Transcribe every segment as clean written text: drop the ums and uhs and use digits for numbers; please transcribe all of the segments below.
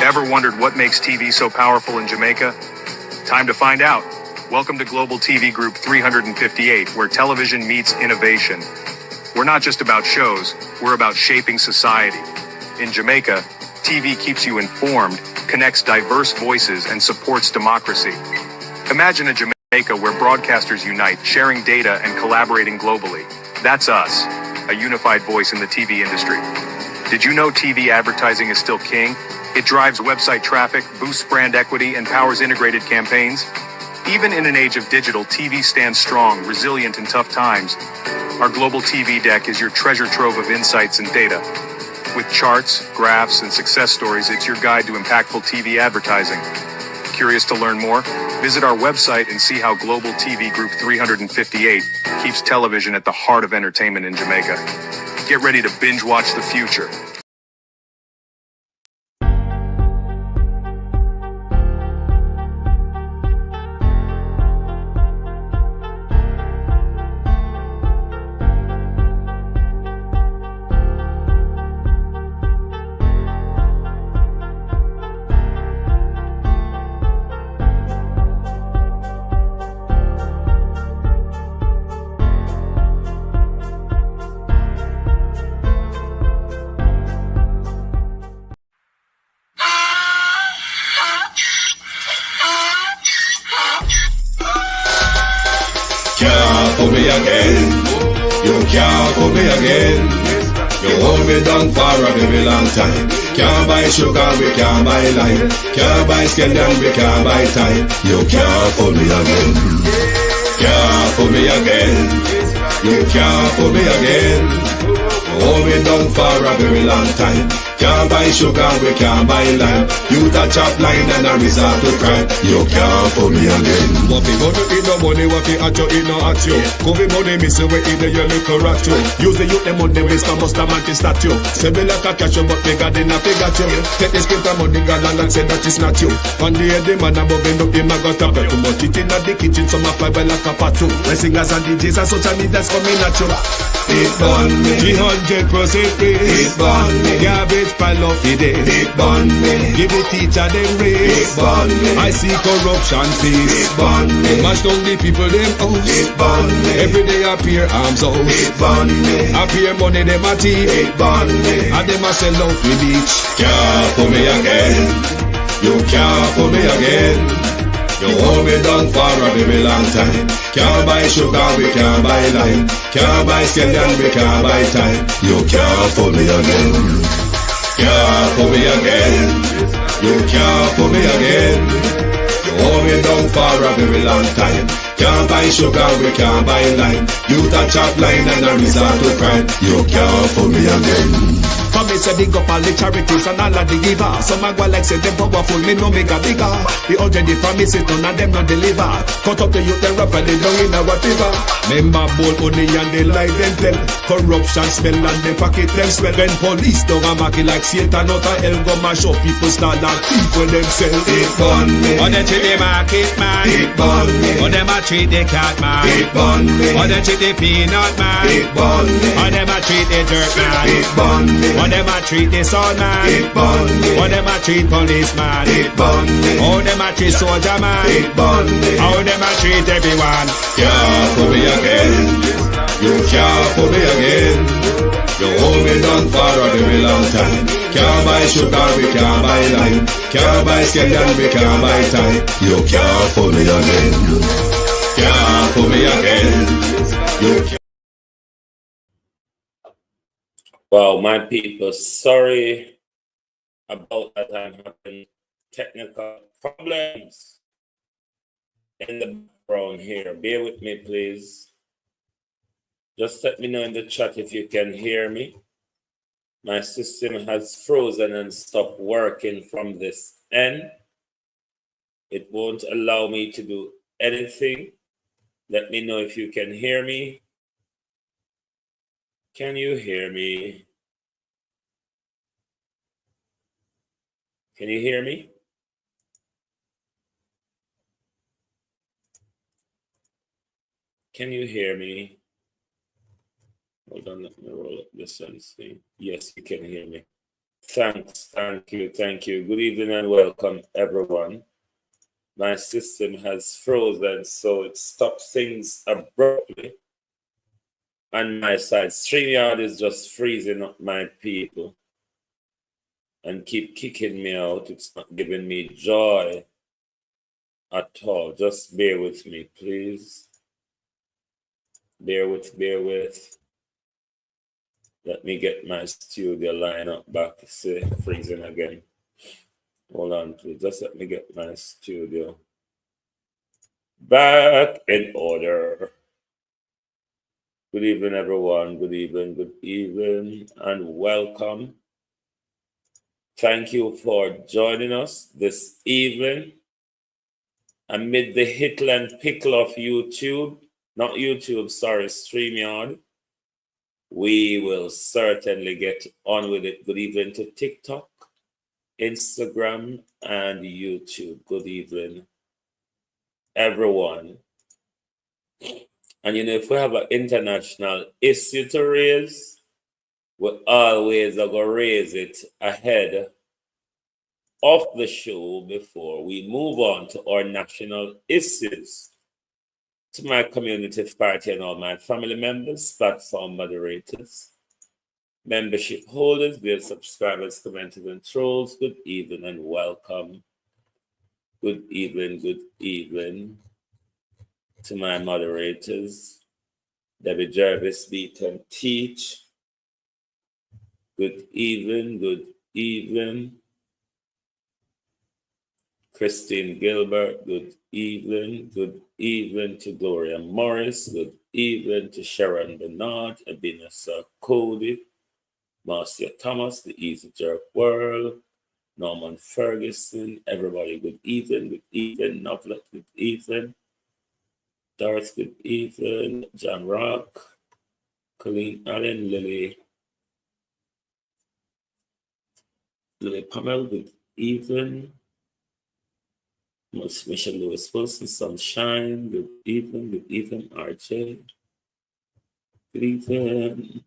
Ever wondered what makes TV so powerful in Jamaica? Time to find out. Welcome to Global TV Group 358, where television meets innovation. We're not just about shows, we're about shaping society. In Jamaica, TV keeps you informed, connects diverse voices, and supports democracy. Imagine a Jamaica where broadcasters unite, sharing data and collaborating globally. That's us, a unified voice in the TV industry. Did you know TV advertising is still king? It drives website traffic, boosts brand equity, and powers integrated campaigns. Even in an age of digital, TV stands strong, resilient in tough times. Our global TV deck is your treasure trove of insights and data. With charts, graphs, and success stories, it's your guide to impactful TV advertising. Curious to learn more? Visit our website and see how Global TV Group 358 keeps television at the heart of entertainment in Jamaica. Get ready to binge watch the future. Can't put me again. You can't put me again. You hold me down for a very long time. Can't buy sugar, we can't buy lime. Can't buy scallion, we can't buy time. You can't put me again. Can't put me again. You can't put me again. You hold me down for a very long time. Can't buy sugar, we can't buy lime. You that chop line and a resort to crime. You can't put me again. What fi money in no money, what fi at you in no at you. Cover money missing way in the your little rat you. Use the youth them money waste and must a man to start you. Say me like a catch you but bigger than a figure you. Take the spit of money galang and say that it's not you. On the head the man above end up him a got a bet. Too much it in the kitchen some a fly well like a patu. The singers and DJs and social media's coming at you. It burn me. 300% raise. It burn me. Garbage pile of the day. It burn me. Give the teacher them It raise. burn me. I see corruption face. It burn me. Mash down the people them house. It burn me. Every day appear arms out. It burn me. Appear money them a thief. It burn me. And them a sell out with each. Can't put me again. You can't put me again. You hold me down for a very long time. Can't buy sugar, we can't buy lime. Can't buy scallion, we can't buy time. You can't put me again. Can't put me again. You can't put me again. You hold me down for a very long time. Can't buy sugar, we can't buy lime. You that chop line and a resort to crime. You can't put me again. Come me say big up all the charities and all of the givers. Some a go like say them powerful, me no make a bigger. The already promise it, none of them not deliver. Cut up the youth, them rap and they down in a whatever. Member bold money and they lie them tell. Corruption smell and they pocket them swell. When police don't a market like Satan out of hell, go mash up people start like people themselves. It burn me. On them treat the market man. It burn me. On them a treat the cat man. It burn me. On them treat the peanut man. It burn me. On them a treat the dirt man. It burn me. On them a treat the son man. It burn me. On them a treat policeman. It burn me. How them a treat soldier man. It burn me. How them a treat everyone. Can't put me again. You can't put me again. You hold me down for a very long time. Can't buy sugar, we can't buy lime. Can't buy scallion, we can't buy time. You can't put me again. Can't put me again. You can't. Well, my people, sorry about that. I'm having technical problems in the background here. Bear with me, please. Just let me know in the chat if you can hear me. My system has frozen and stopped working from this end. It won't allow me to do anything. Let me know if you can hear me. Can you hear me? Can you hear me? Can you hear me? Hold on, let me roll up this thing. Yes, you can hear me. Thanks, thank you. Good evening and welcome, everyone. My system has frozen, so it stopped things abruptly. On my side, StreamYard is just freezing up my people and keep kicking me out. It's not giving me joy at all. Just bear with me, please. Bear with. Let me get my studio line up back. See, freezing again. Hold on, please. Just let me get my studio back in order. Good evening, everyone. Good evening, and welcome. Thank you for joining us this evening amid the hittle and pickle of StreamYard. We will certainly get on with it. Good evening to TikTok, Instagram, and YouTube. Good evening, everyone. And if we have an international issue to raise, we always are going to raise it ahead of the show before we move on to our national issues. To my community party and all my family members, platform moderators, membership holders, dear subscribers, commenters, and trolls, good evening and welcome. Good evening to my moderators, Debbie Jarvis, Beat and Teach. Good evening. Christine Gilbert, good evening to Gloria Morris, good evening to Sharon Bernard, Abinasa Cody, Marcia Thomas, the Easy Jerk World, Norman Ferguson, everybody, good evening, Novlet, good evening, Doris, good evening, John Rock, Colleen Allen, Lily Pamela, good evening, Michelle Lewis Wilson, Sunshine, good evening, RJ, good evening,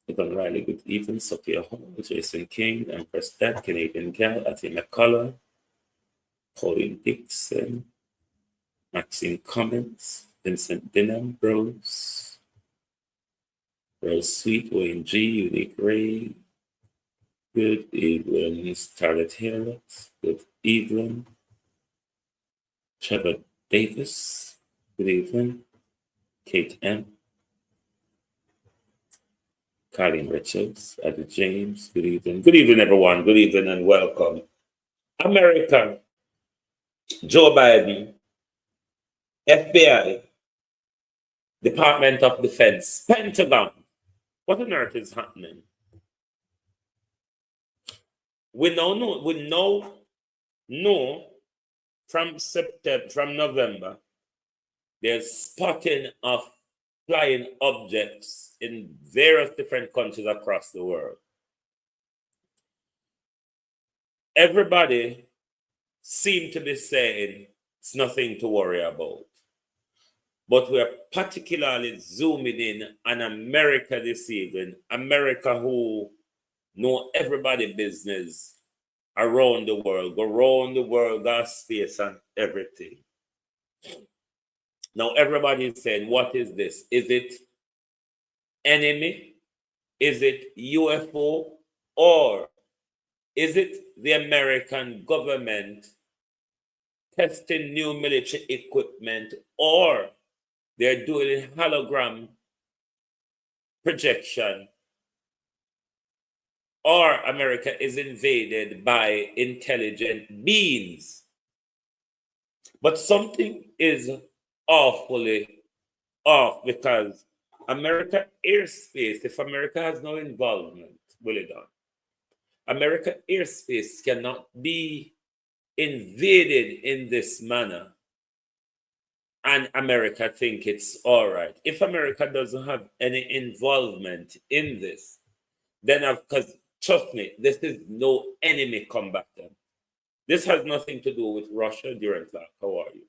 Evan Riley, good evening, Sophia Hall, Jason King, Empress Dad, Canadian Gal, Atty McCullough, Pauline Dixon, Maxine Cummins, Vincent Dinham, Rose Sweet, Wayne G, Unique Ray, good evening, Scarlett Hill, good evening, Trevor Davis, good evening, Kate M, Colleen Richards, Eddie James, good evening, everyone, good evening and welcome. America, Joe Biden, FBI, Department of Defense, Pentagon. What on earth is happening? We know from November, there's spotting of flying objects in various different countries across the world. Everybody seems to be saying it's nothing to worry about. But we're particularly zooming in on America this evening. America who know everybody's business around the world, got space and everything. Now everybody is saying, what is this? Is it enemy? Is it UFO? Or is it the American government testing new military equipment? Or they're doing a hologram projection? Or America is invaded by intelligent beings? But something is awfully off, because America airspace, if America has no involvement, will it not? America airspace cannot be invaded in this manner and America think it's all right. If America doesn't have any involvement in this, then because trust me, this is no enemy combatant. This has nothing to do with Russia. During Clark, how are you?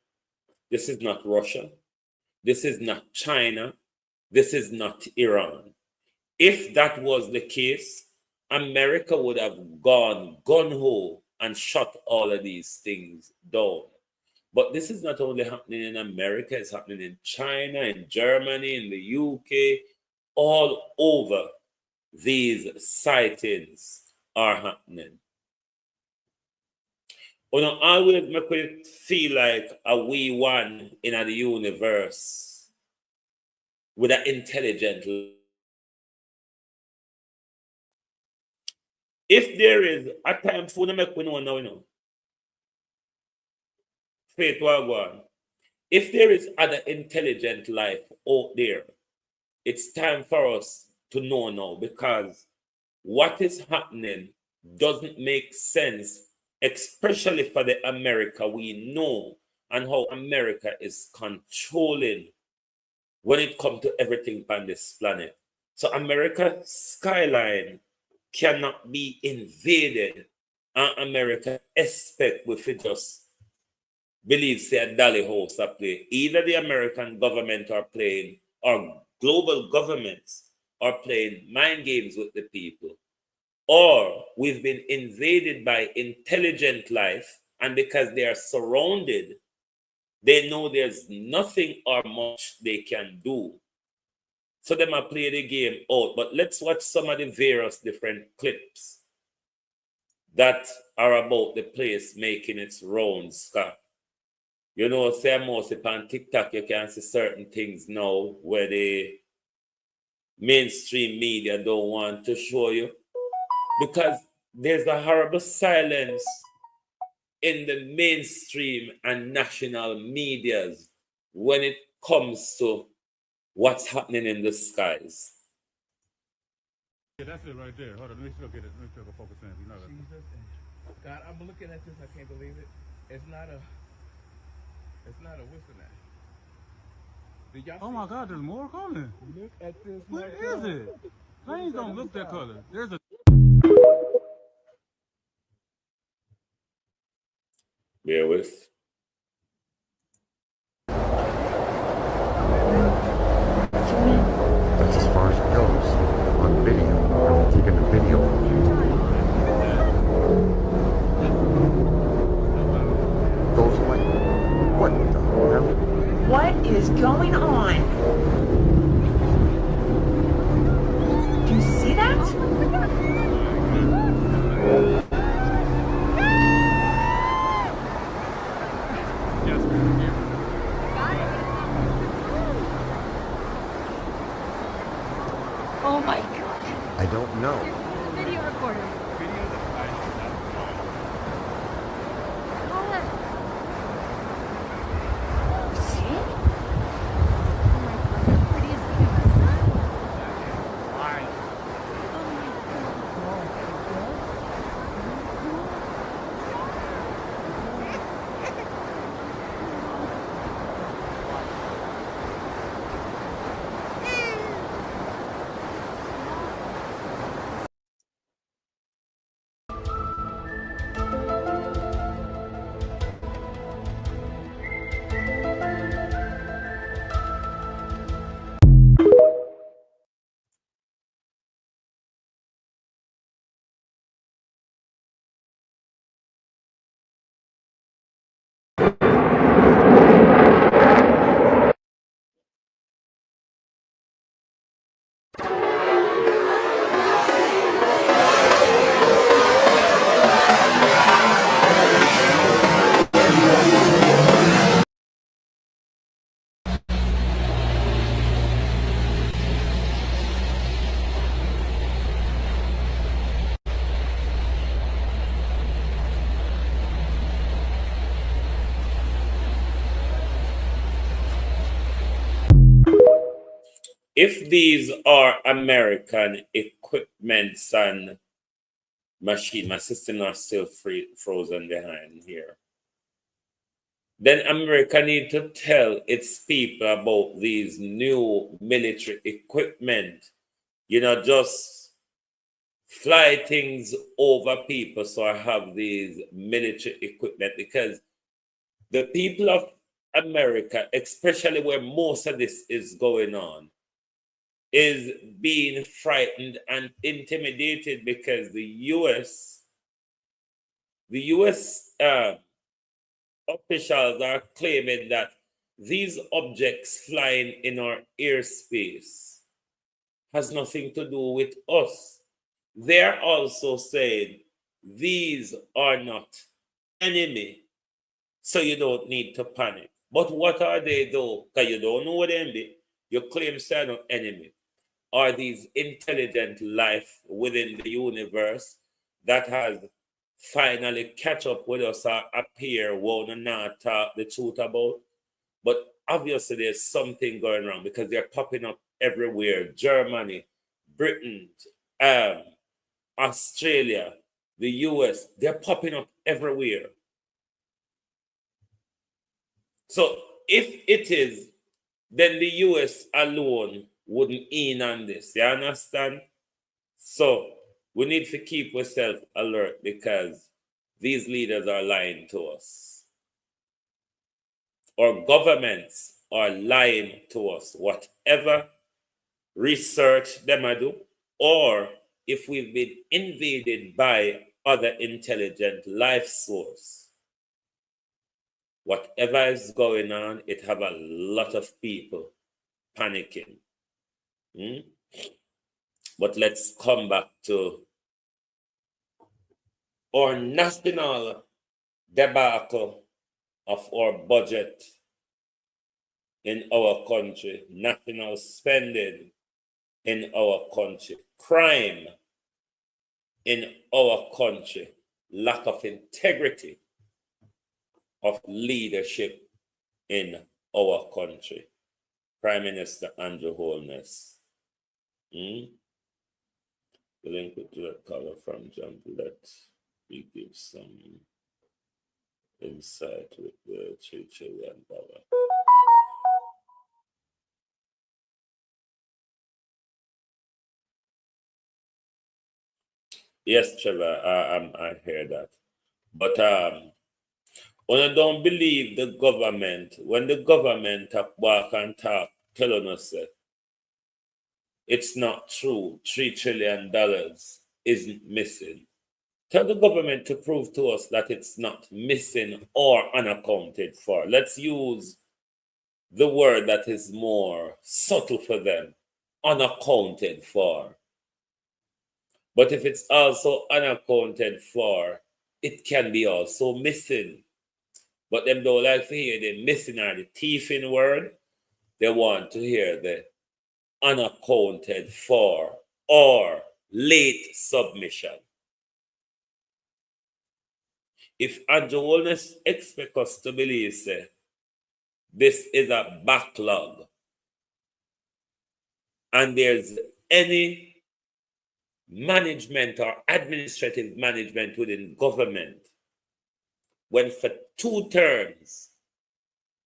This is not Russia. This is not China. This is not Iran. If that was the case, America would have gone gun-ho and shut all of these things down. But this is not only happening in America, it's happening in China, in Germany, in the UK, all over these sightings are happening. You know, always make it feel like a wee one in the universe with an intelligent. If there is a time for them, make we know now, you know. Faith will go on. If there is other intelligent life out there, it's time for us to know now, because what is happening doesn't make sense, especially for the America we know and how America is controlling when it comes to everything on this planet. So America's skyline cannot be invaded, and America expect we fit just believe say a dolly house are playing. Either the American government are playing or global governments are playing mind games with the people, or we've been invaded by intelligent life, and because they are surrounded, they know there's nothing or much they can do. So they might play the game out. But let's watch some of the various different clips that are about the place making its rounds, Scott. You know, say mostly on TikTok, you can see certain things now where the mainstream media don't want to show you, because there's a horrible silence in the mainstream and national medias when it comes to what's happening in the skies. Yeah, that's it right there. Hold on, let me still get it. Let me still go focus in. You know that. Jesus, God, I'm looking at this. I can't believe it. It's not a whistle now. Did y'all Oh see my God, there's more coming. Look at this. What is it? Planes don't look that color. There's a. Bear with. That's as far as it goes on video. I'm taking a video of you. Goes like, what the hell? What is going on? Do you see that? Oh my God. I don't know. Video recorder. Call it. See? Oh my God, that's the prettiest thing I've ever seen. If these are American equipments and machine, my system are still frozen behind here, then America need to tell its people about these new military equipment. You know, just fly things over people so I have these military equipment, because the people of America, especially where most of this is going on, is being frightened and intimidated because the U.S. Officials are claiming that these objects flying in our airspace has nothing to do with us. They're also saying these are not enemy, so you don't need to panic. But what are they though? Because you don't know them. You claim they're not enemy. Are these intelligent life within the universe that has finally catch up with us or appear, won't not talk the truth about? But obviously there's something going wrong because they're popping up everywhere. Germany, Britain, Australia, the US, they're popping up everywhere. So if it is, then the US alone wouldn't in on this. You understand? So we need to keep ourselves alert because these leaders are lying to us. Our governments are lying to us. Whatever research they might do, or if we've been invaded by other intelligent life source, whatever is going on, it have a lot of people panicking. But let's come back to our national debacle of our budget in our country, national spending in our country, crime in our country, lack of integrity of leadership in our country. Prime Minister Andrew Holness. The link to that color from John, let me give some insight with the $3 trillion. Yes, Trevor, I hear that. But when I don't believe the government, when the government walk and talk, telling us that it's not true, $3 trillion isn't missing. Tell the government to prove to us that it's not missing or unaccounted for. Let's use the word that is more subtle for them, unaccounted for. But if it's also unaccounted for, it can be also missing. But them don't like to hear the missing or the thieving word. They want to hear the unaccounted for or late submission. If Andrew Holness expect us to believe, say, this is a backlog, and there's any management or administrative management within government, when for 2 terms,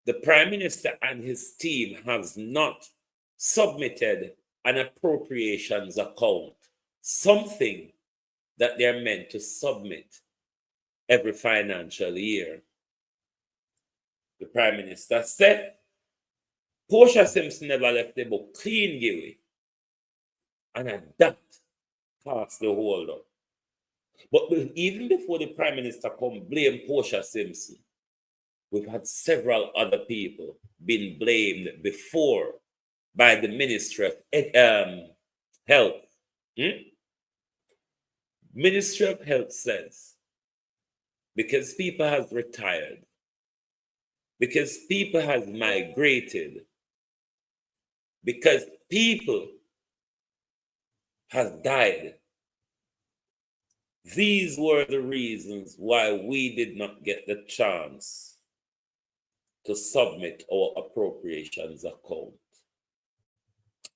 the Prime Minister and his team has not submitted an appropriations account, something that they're meant to submit every financial year. The Prime Minister said, Portia Simpson never left the book clean, Gilly, and that passed the hold up. But even before the Prime Minister come blame Portia Simpson, we've had several other people been blamed before by the Ministry of Health. Ministry of Health says, because people have retired, because people have migrated, because people have died, these were the reasons why we did not get the chance to submit our appropriations account.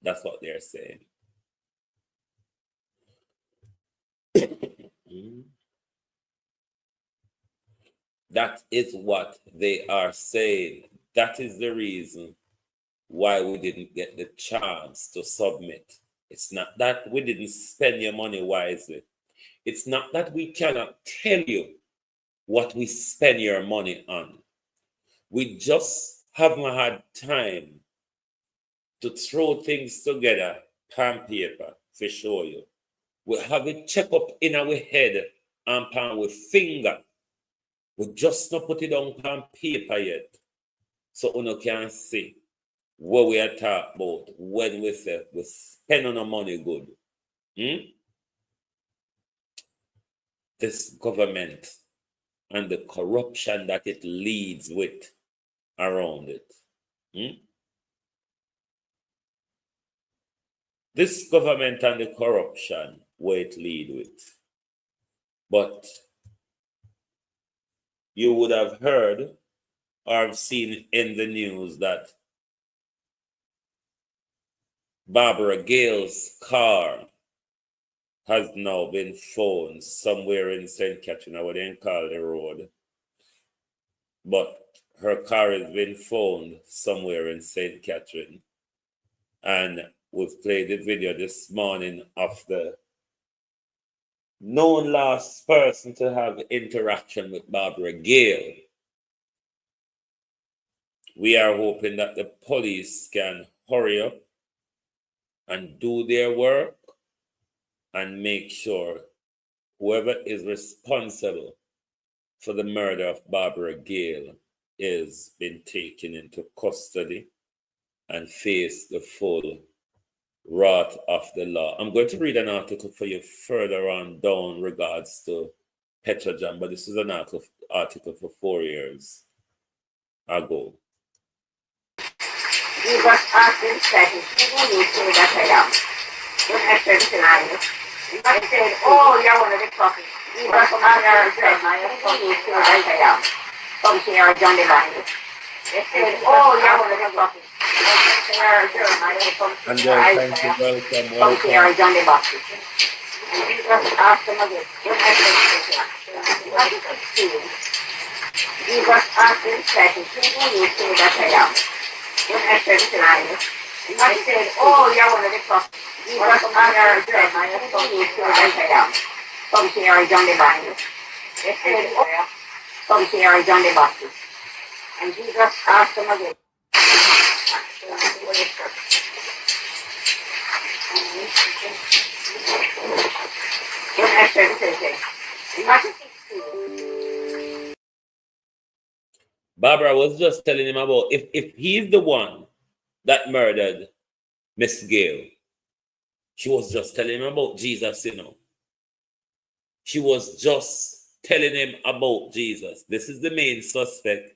That's what they're saying. That is what they are saying. That is the reason why we didn't get the chance to submit. It's not that we didn't spend your money wisely. It's not that we cannot tell you what we spend your money on. We just haven't had time to throw things together pan paper for show you. We have it check up in our head and pan with finger. We just not put it on pan paper yet. So you can see what we are talking about when we say we spend on our money good. This government and the corruption that it leads with around it. This government and the corruption where it lead with. But you would have heard or have seen in the news that Barbara Gale's car has now been found somewhere in St. Catherine. I wouldn't call the road. But her car has been found somewhere in St. Catherine. And we've played the video this morning of the known last person to have interaction with Barbara Gale. We are hoping that the police can hurry up and do their work and make sure whoever is responsible for the murder of Barbara Gale is being taken into custody and face the full wrath of the law. I'm going to read an article for you further on down regards to Petrojam, but this is an article for 4 years ago. Jesus asked him, said, who you say that I am? When I said tonight, I said, oh, you're one of the prophets. Jesus asked him, said, who you say that I am? Come here, John the Baptist. They said, oh, you're one of the prophets. And then, thank you, welcome. Come here, John the Baptist. And Jesus asked him again, when I said what is it saying? Jesus asked him, said, who you say that I am? When I said tonight, I said, oh, you're one of the prophets. Jesus asked him, said, who you say that I am? Come here, John the Baptist. They said, oh, come here, John the Baptist. And Jesus asked him again. Barbara was just telling him about if he's the one that murdered Miss Gale, she was just telling him about Jesus, you know. She was just telling him about Jesus. This is the main suspect.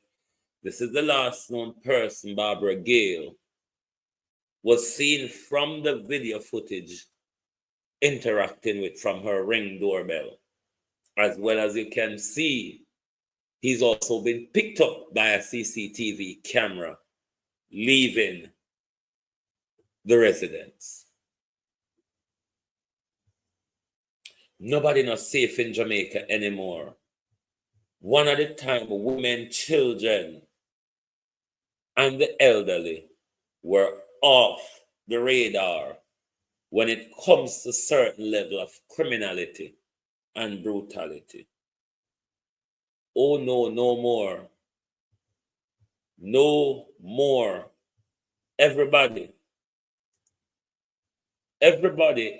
This is the last known person Barbara Gale was seen from the video footage interacting with from her Ring doorbell. As well as you can see, he's also been picked up by a CCTV camera leaving the residence. Nobody not safe in Jamaica anymore. One at a time, women, children, and the elderly were off the radar when it comes to certain level of criminality and brutality. Oh no, no more. No more. Everybody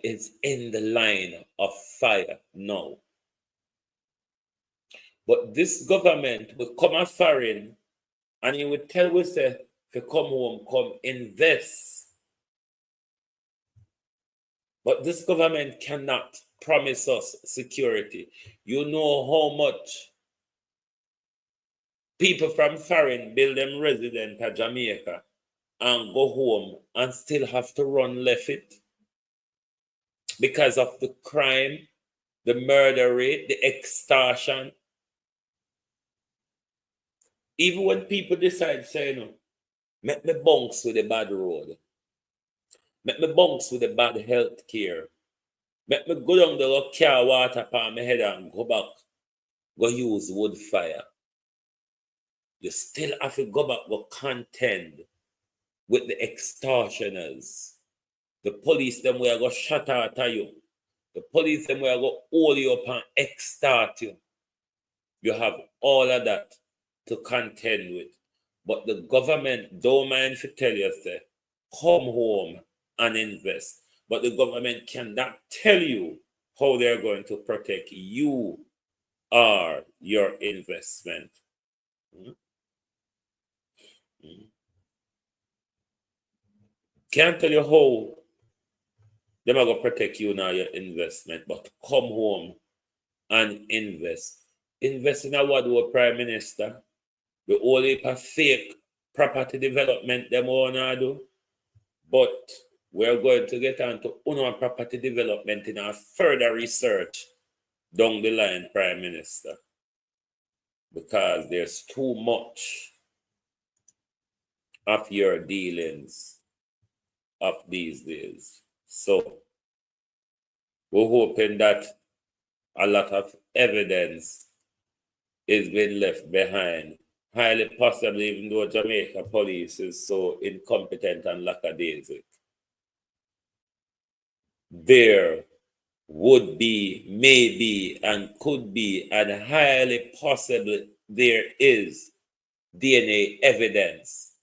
is in the line of fire now. But this government will come a foreign and he would tell us to come home, come invest. But this government cannot promise us security. You know how much people from foreign build them resident at Jamaica and go home and still have to run left it because of the crime, the murder rate, the extortion. Even when people decide, say, you know, make me bunks with a bad road, make me bunks with a bad health care, make me go down the car water upon my head and go back, go use wood fire. You still have to go back, go contend with the extortioners. The police, them where go shut out at you. The police, them where go hold you up and extort you. You have all of that to contend with. But the government don't mind to tell you, say, come home and invest. but the government cannot tell you how they're going to protect you or your investment. Can't tell you how they're going to protect you now your investment, but come home and invest. Invest in a what do a prime minister? The only fake property development them want to do. But we're going to get on to property development in our further research down the line, Prime Minister, because there's too much of your dealings of these days. So we're hoping that a lot of evidence is being left behind. Highly possible, even though Jamaica police is so incompetent and lackadaisic. There would be, maybe, and could be, and highly possible there is DNA evidence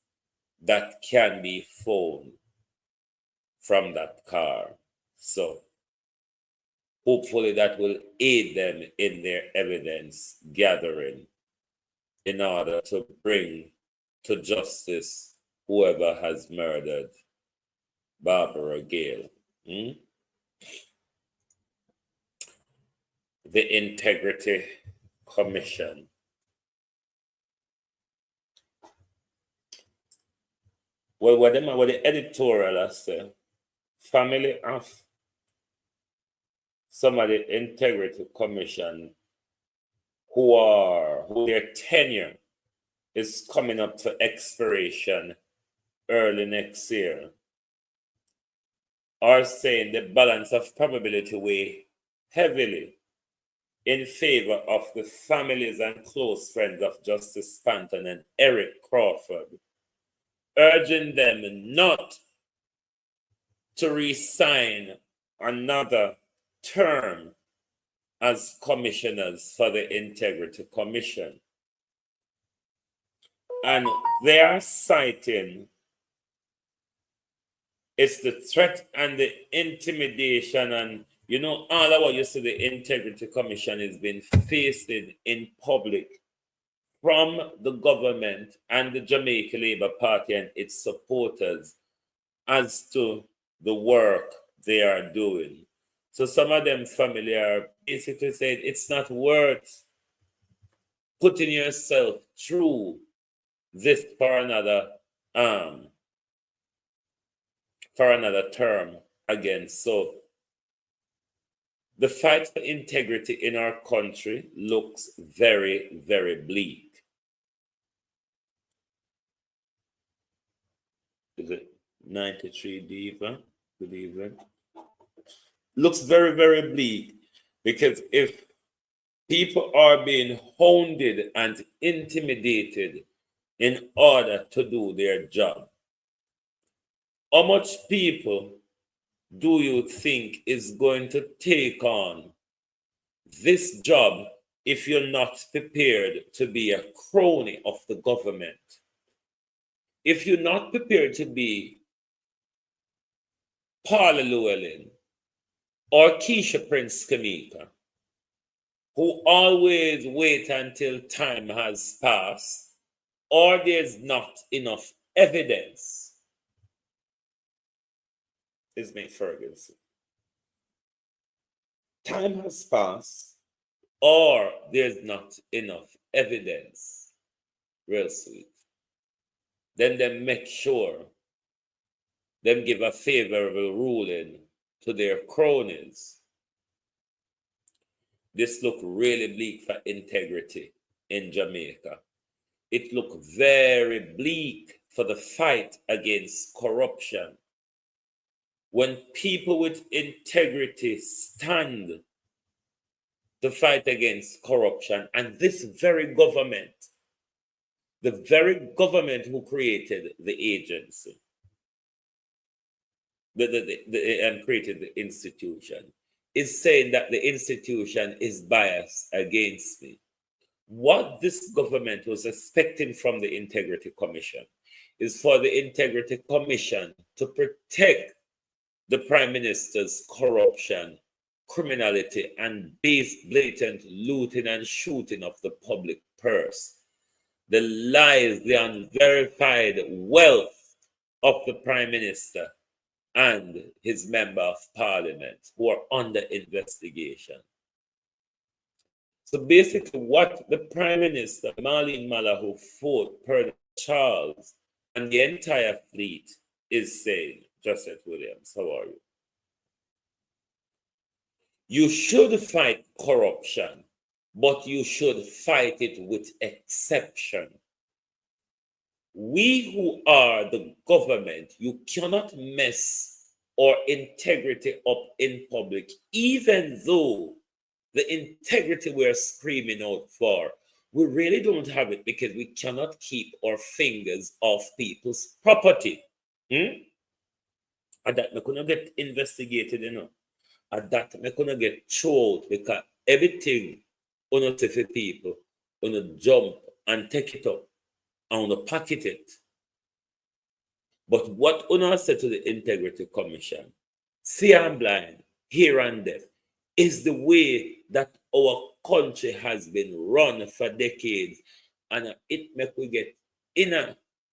that can be found from that car. So hopefully that will aid them in their evidence gathering in order to bring to justice whoever has murdered Barbara Gale. The Integrity Commission. Well, what the editorial has said, family of some of the Integrity Commission who their tenure is coming up to expiration early next year, are saying the balance of probability weigh heavily in favor of the families and close friends of Justice Spanton and Eric Crawford, urging them not to re-sign another term as commissioners for the Integrity Commission. And they are citing it's the threat and the intimidation and all of what you see the Integrity Commission has been facing in public from the government and the Jamaica Labour Party and its supporters as to the work they are doing. So some of them family are basically saying it's not worth putting yourself through this for another term again. So the fight for integrity in our country looks very, very bleak. Is it 93 Diva? Good evening. Looks very, very bleak because if people are being hounded and intimidated in order to do their job, how much people do you think is going to take on this job if you're not prepared to be a crony of the government? If you're not prepared to be Paula Llewellyn or Keisha Prince Kamika, who always wait until time has passed or there's not enough evidence, is Mick Ferguson. Time has passed or there's not enough evidence. Real sweet. Then they make sure them give a favorable ruling to their cronies. This look really bleak for integrity in Jamaica. It looked very bleak for the fight against corruption. When people with integrity stand to fight against corruption, and this very government, the very government who created the agency, and created the institution, is saying that the institution is biased against me. What this government was expecting from the Integrity Commission is for the Integrity Commission to protect the Prime Minister's corruption, criminality, and blatant looting and shooting of the public purse. The lies, the unverified wealth of the Prime Minister and his member of parliament who are under investigation. So basically what the Prime Minister, Marlene Mallahu, fought per Charles and the entire fleet is saying, Joseph Williams, how are you? You should fight corruption, but you should fight it with exception. We who are the government, you cannot mess our integrity up in public, even though the integrity we're screaming out for, we really don't have it because we cannot keep our fingers off people's property. And that we couldn't get investigated, you know. And that we couldn't get thrown because everything on for people, on jump and take it up and packet it. But what Una said to the Integrity Commission, see I'm blind, hear and deaf, is the way that our country has been run for decades. And it make we get in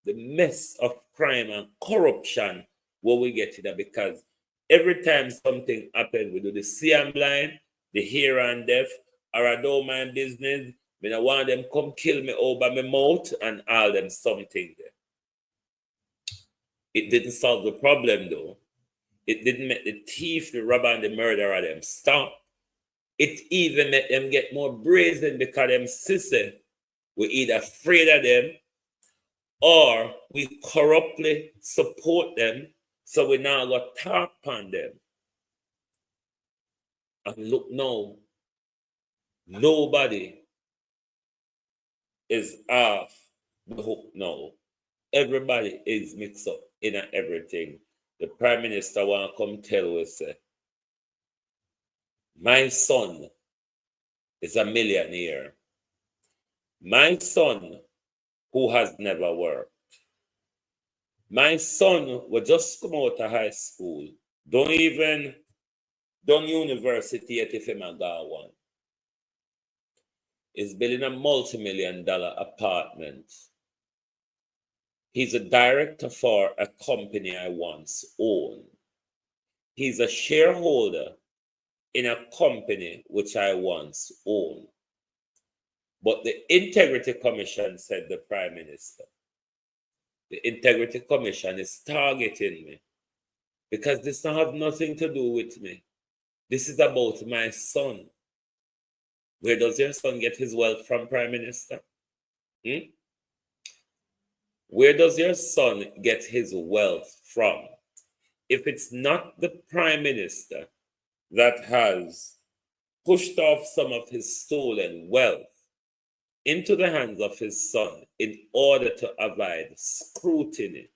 the mess of crime and corruption where we get it because every time something happens, we do the see and blind, the hear and deaf, or I don't mind business. When I want them come kill me over my mouth and all them something there. It didn't solve the problem though. It didn't make the thief, the robber, and the murderer them stop. It even made them get more brazen because them sister we either afraid of them or we corruptly support them so we now got talk on them. And look now, nobody is off the hook now. Everybody is mixed up in everything. The Prime Minister want to come tell us, my son is a millionaire. My son who has never worked. My son will just come out of high school. Don't even done university yet if him a got one. Is building a multi-million-dollar apartment. He's a director for a company I once owned. He's a shareholder in a company which I once owned. But the Integrity Commission said the Prime Minister. The Integrity Commission is targeting me because this don't have nothing to do with me. This is about my son. Where does your son get his wealth from, Prime Minister? Where does your son get his wealth from? If it's not the Prime Minister that has pushed off some of his stolen wealth into the hands of his son in order to avoid scrutiny,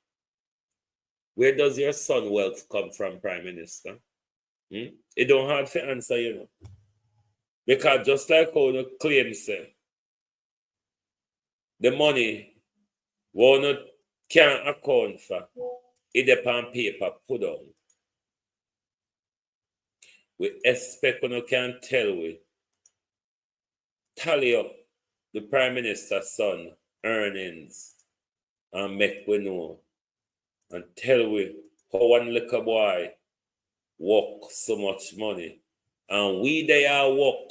where does your son wealth come from, Prime Minister? It don't hard to answer, you know. Because just like how the claim say, the money one can't account for, it upon paper put on. We expect one can tell we tally up the Prime Minister's son earnings and make we know and tell we how one little boy work so much money and we they are work.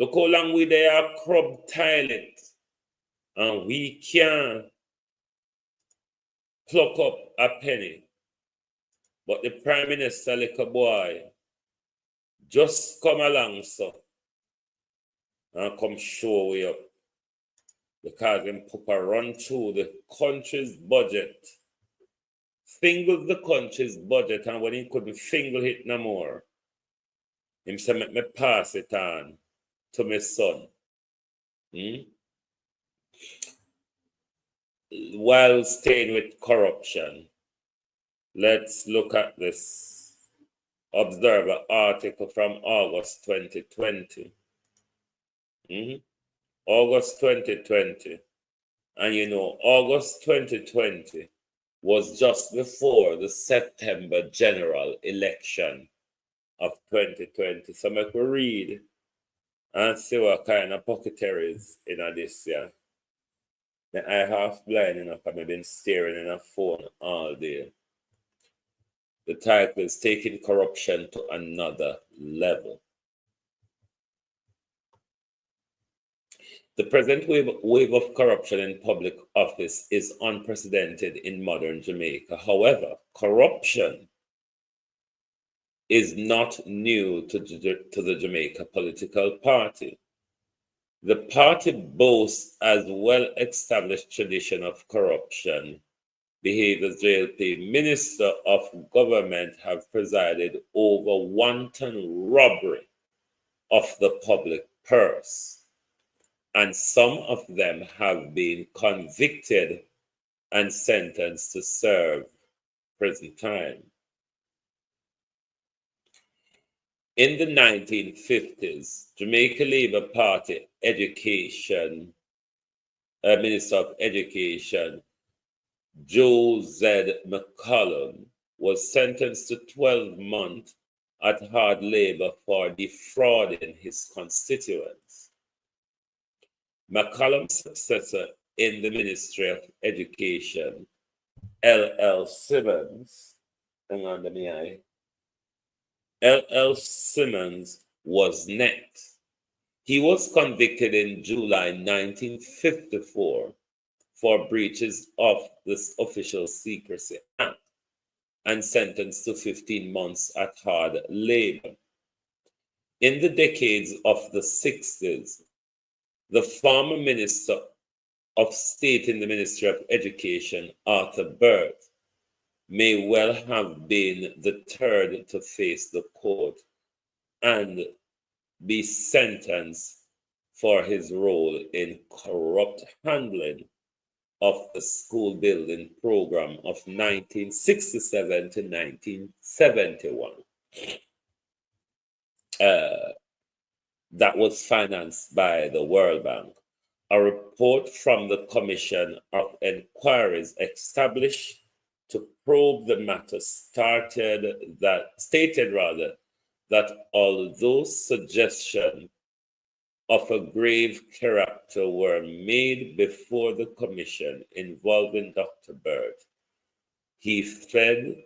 Look how long we they are crub toilet and we can pluck up a penny. But the Prime Minister little boy just come along so and come show we up because him Papa run through the country's budget, fingle the country's budget, and when he couldn't fingle it no more, him say make me pass it on to my son. While staying with corruption, let's look at this Observer article from August 2020. August 2020. And you know, August 2020 was just before the September general election of 2020. So I could read and see what kind of pocketry is in this year. The eye half blind enough, I've been staring in a phone all day. The title is Taking Corruption to Another Level. The present wave of corruption in public office is unprecedented in modern Jamaica. However, corruption is not new to the Jamaica political party. The party boasts as well-established tradition of corruption. Behaviors JLP Minister of Government have presided over wanton robbery of the public purse, and some of them have been convicted and sentenced to serve prison time. In the 1950s, Jamaica Labour Party Minister of Education, Joe Z. McCallum, was sentenced to 12 months at hard labor for defrauding his constituents. McCallum's successor in the Ministry of Education, L.L. Simmons, L.L. Simmons was next. He was convicted in July 1954 for breaches of this Official Secrecy Act and sentenced to 15 months at hard labor. In the decades of the 60s, the former Minister of State in the Ministry of Education, Arthur Burt, may well have been the third to face the court and be sentenced for his role in corrupt handling of the school building program of 1967 to 1971. That was financed by the World Bank. A report from the Commission of Inquiries established to probe the matter stated that although suggestions of a grave character were made before the commission involving Dr. Bird, he fled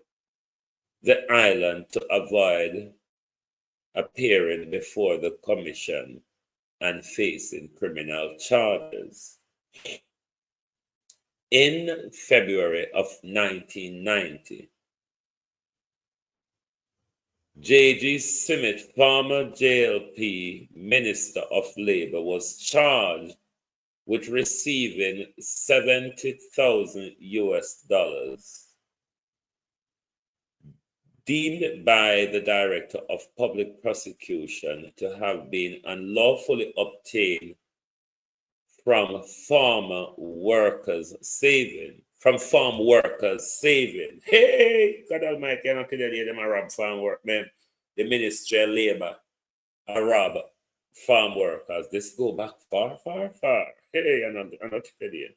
the island to avoid appearing before the commission and facing criminal charges. In February of 1990, J.G. Simmet, former JLP Minister of Labor, was charged with receiving $70,000, deemed by the Director of Public Prosecution to have been unlawfully obtained from farm workers' saving. Hey, God Almighty, I'm not telling you them a rob farm work, man. The Ministry of Labor a rob farm workers. This go back far. Hey, I'm not telling you.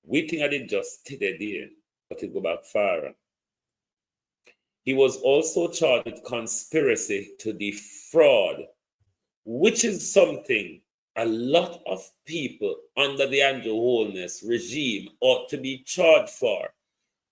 We think I did just today, but it go back far. He was also charged with conspiracy to defraud, which is something a lot of people under the Andrew Holness regime ought to be charged for.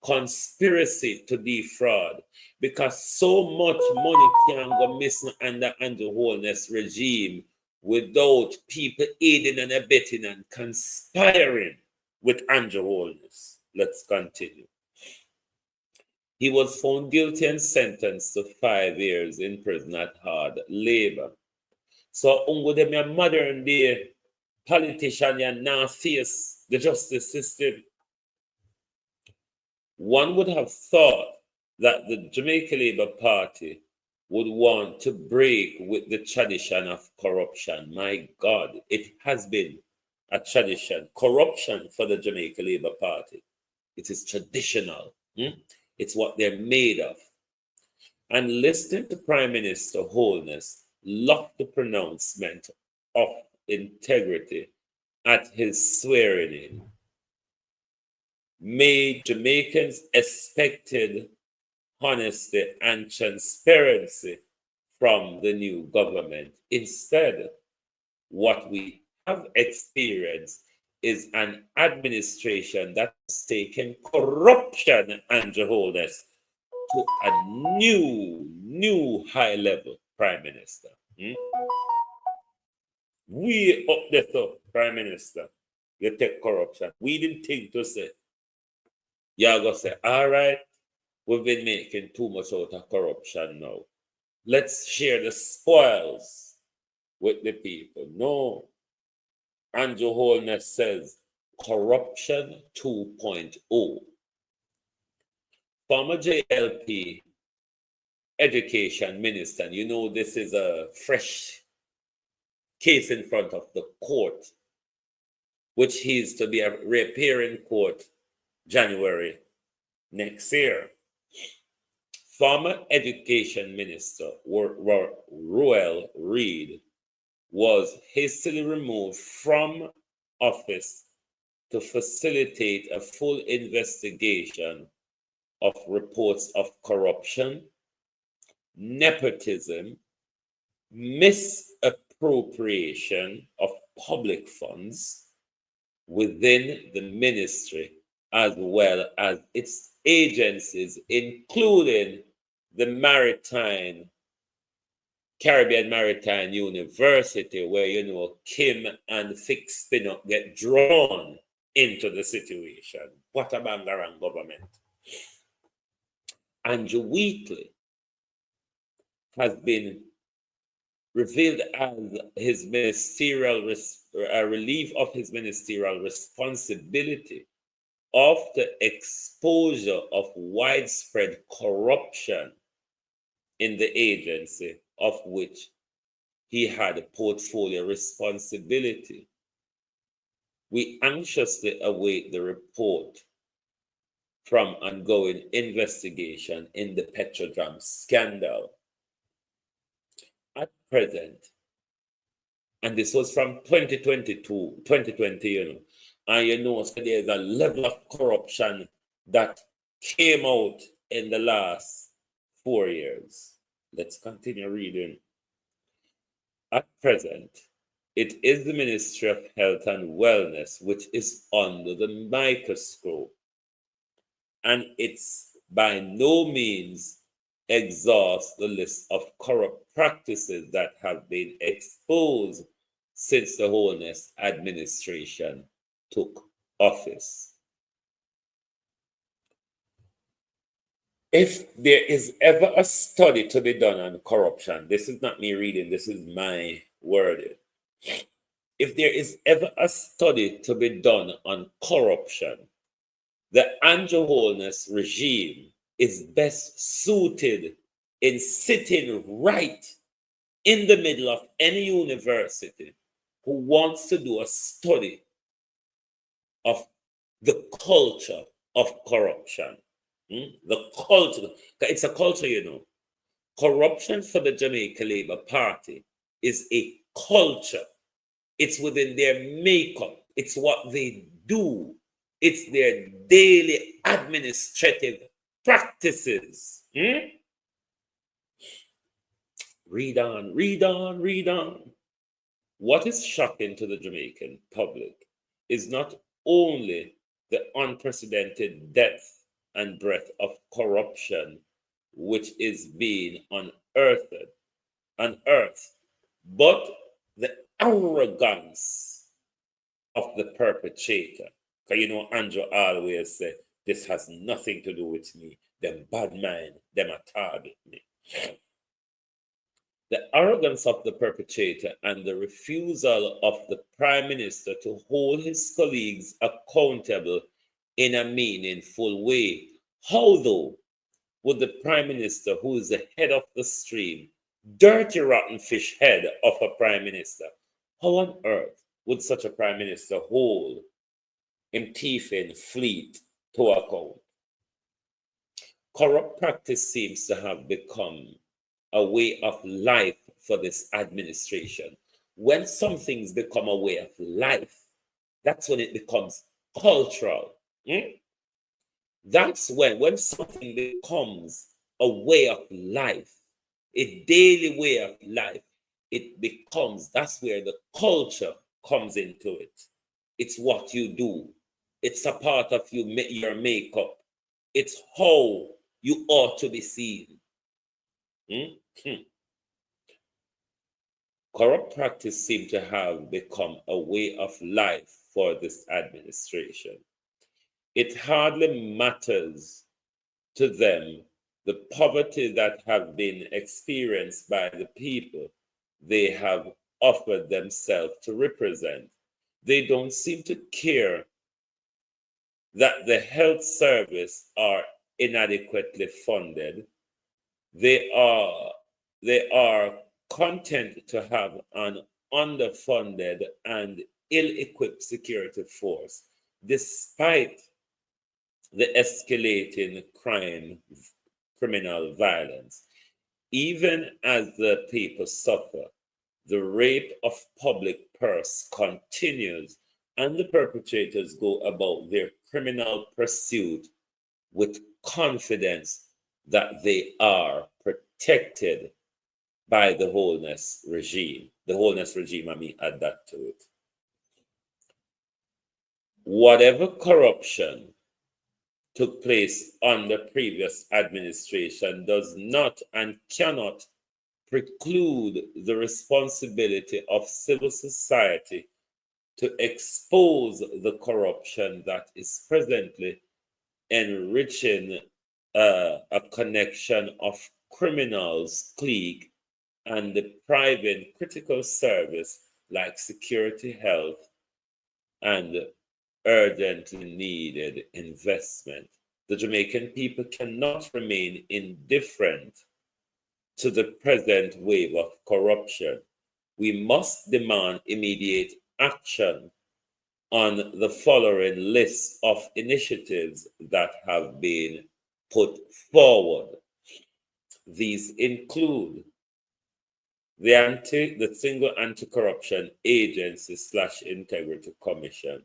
Conspiracy to defraud, because so much money can go missing under Andrew Holness regime without people aiding and abetting and conspiring with Andrew Holness. Let's continue. He was found guilty and sentenced to 5 years in prison at hard labor. So, them a modern day politician and now face the justice system. One would have thought that the Jamaica Labour Party would want to break with the tradition of corruption. My God, it has been a tradition. Corruption for the Jamaica Labour Party. It is traditional. It's what they're made of. And listening to Prime Minister Holness locked the pronouncement of integrity at his swearing in. May Jamaicans expected honesty and transparency from the new government. Instead, what we have experienced is an administration that has taken corruption and wholeness to a new high level prime minister. We up there, so, prime minister, you take corruption. We didn't think to say, y'all gonna say, all right, we've been making too much out of corruption now. Let's share the spoils with the people. No. Andrew Holness says corruption 2.0. Former JLP education minister, and you know this is a fresh case in front of the court, which he is to be reappearing court January next year. Former education minister Roel Reid was hastily removed from office to facilitate a full investigation of reports of corruption, nepotism, misappropriation of public funds within the ministry, as well as its agencies, including the Caribbean Maritime University, where, you know, Kim and Fix Spinner get drawn into the situation. What a bangarang government. Andrew Wheatley has been revealed as his ministerial relief of his ministerial responsibility of the exposure of widespread corruption in the agency of which he had a portfolio responsibility. We anxiously await the report from ongoing investigation in the Petrodram scandal. At present, and this was from 2020, you know, and you know, so there's a level of corruption that came out in the last 4 years. Let's continue reading. At present, it is the Ministry of Health and Wellness which is under the microscope, and it's by no means exhausts the list of corrupt practices that have been exposed since the Holness administration took office. If there is ever a study to be done on corruption, this is not me reading, this is my wording. If there is ever a study to be done on corruption, the Andrew Holness regime is best suited in sitting right in the middle of any university who wants to do a study of the culture of corruption. The culture, it's a culture, you know. Corruption for the Jamaica Labour Party is a culture. It's within their makeup. It's what they do. It's their daily administrative practices. Read on, read on, read on. What is shocking to the Jamaican public is not only the unprecedented depth and breadth of corruption which is being unearthed, but the arrogance of the perpetrator. Because you know, Andrew always said, this has nothing to do with me. Them bad mind, them a target me. The arrogance of the perpetrator and the refusal of the Prime Minister to hold his colleagues accountable in a meaningful way. How, though, would the Prime Minister, who is the head of the stream, dirty rotten fish head of a Prime Minister, how on earth would such a Prime Minister hold him thieving fleet to account? Corrupt practice seems to have become a way of life for this administration. When some things become a way of life, that's when it becomes cultural. That's when something becomes a way of life, a daily way of life, that's where the culture comes into it. It's what you do. It's a part of your makeup. It's how you ought to be seen. Corrupt practice seems to have become a way of life for this administration. It hardly matters to them the poverty that have been experienced by the people they have offered themselves to represent. They don't seem to care that the health service are inadequately funded. They are content to have an underfunded and ill-equipped security force, despite the escalating criminal violence. Even as the people suffer, the rape of public purse continues, and the perpetrators go about their criminal pursuit with confidence that they are protected by the wholeness regime. The wholeness regime, I mean, add that to it. Whatever corruption took place under previous administration does not and cannot preclude the responsibility of civil society to expose the corruption that is presently enriching a connection of criminals, clique, and depriving critical service like security, health, and urgently needed investment. The Jamaican people cannot remain indifferent to the present wave of corruption. We must demand immediate action on the following list of initiatives that have been put forward. These include the single anti-corruption agency / integrity commission,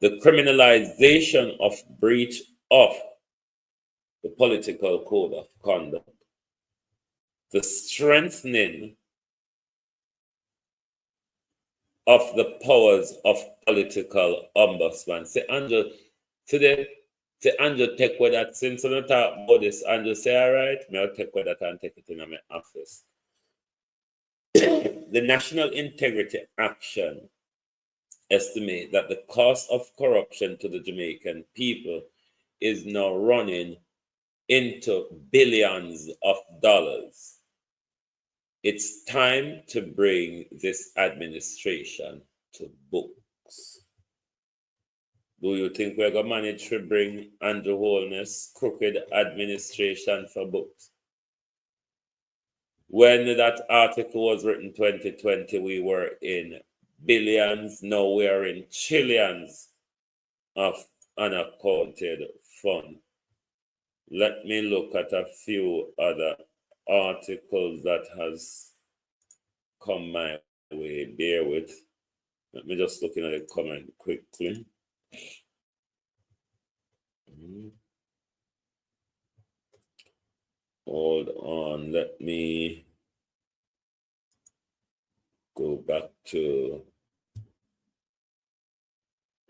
the criminalization of breach of the political code of conduct, the strengthening of the powers of political ombudsman. Say, Andrew, today, say, Andrew, take with that. Since I talk about this, Andrew, say, all right, I'll take with that and take it in my office. The National Integrity Action estimate that the cost of corruption to the Jamaican people is now running into billions of dollars. It's time to bring this administration to books. Do you think we're going to manage to bring Andrew Holness' crooked administration for books? When that article was written 2020, we were in billions. Now we are in trillions of unaccounted funds. Let me look at a few other articles that has come my way. Bear with. Let me just look at the comment quickly. Hold on. Let me go back to.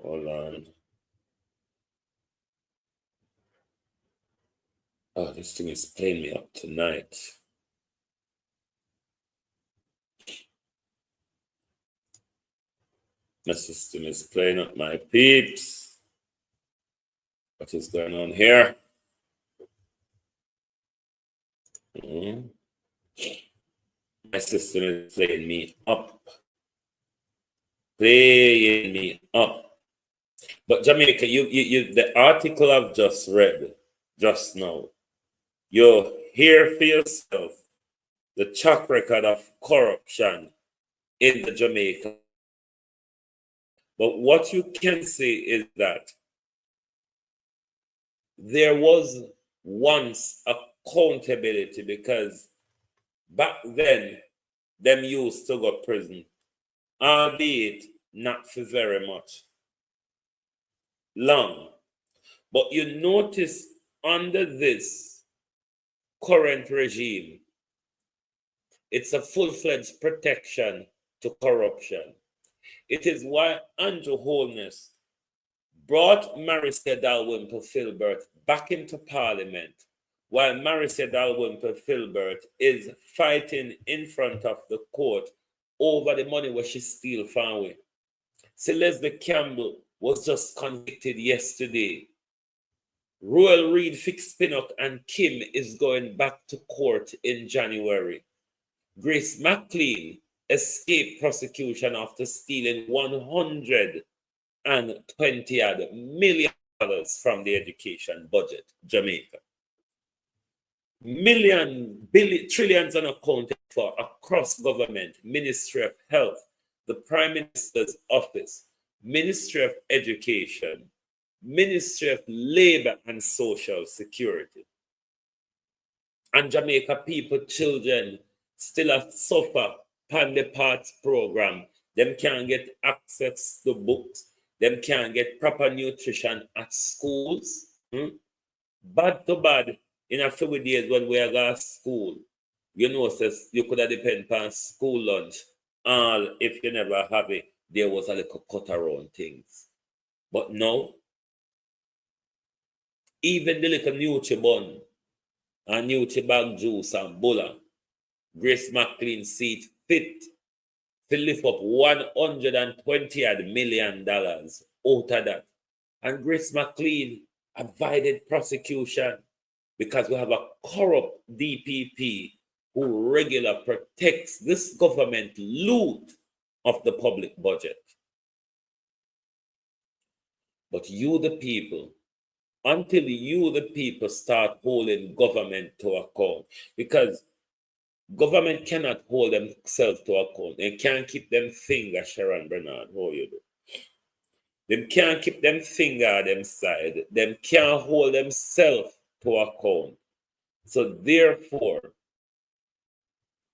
Hold on. Oh, this thing is playing me up tonight. My system is playing up my peeps. What is going on here? My system is playing me up. Playing me up. But Jamaica, you the article I've just read just now, you hear for yourself the track record of corruption in the Jamaica. But what you can see is that there was once accountability, because back then them used to go to prison, albeit not for very much long. But you notice under this current regime, it's a full-fledged protection to corruption. It is why Andrew Holness brought Marissa Dalrymple-Filbert back into Parliament, while Marissa Dalrymple-Filbert is fighting in front of the court over the money where she steal from away. See, Leslie Campbell was just convicted yesterday. Royal Reed, Fix Pinnock, and Kim is going back to court in January. Grace McLean escaped prosecution after stealing $120 million from the education budget, Jamaica. Trillions unaccounted for across government, Ministry of Health, the Prime Minister's Office, Ministry of Education, Ministry of Labor and Social Security. And Jamaica people, children, still have suffer Pandey Parts program. Them can't get access to books. Them can't get proper nutrition at schools. Bad to bad. In a few days when we are going to school, you know, says you could have depend on school lunch. All if you never have it, there was a little cut around things. But now, even the little Nutri bun and Nutri bag juice and bulla, Grace McLean seat fit to lift up $120 million out of that. And Grace McLean avoided prosecution because we have a corrupt DPP who regularly protects this government loot of the public budget. But you, the people, until you, the people, start holding government to account, because government cannot hold themselves to account. They can't keep them finger, Sharon Bernard, how you do. Them can't keep them finger at them side. Them can't hold themselves to account. So therefore,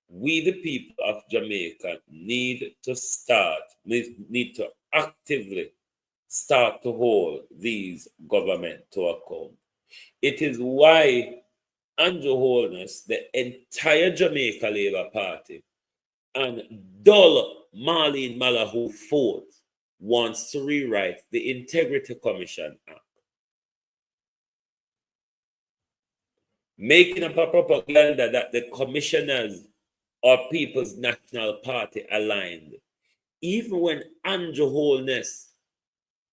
we the people of Jamaica need to actively start to hold these government to account. It is why Andrew Holness, the entire Jamaica Labour Party, and dull Marlene Malahoo Ford wants to rewrite the Integrity Commission Act, making up a propaganda that the commissioners are People's National Party aligned, even when Andrew Holness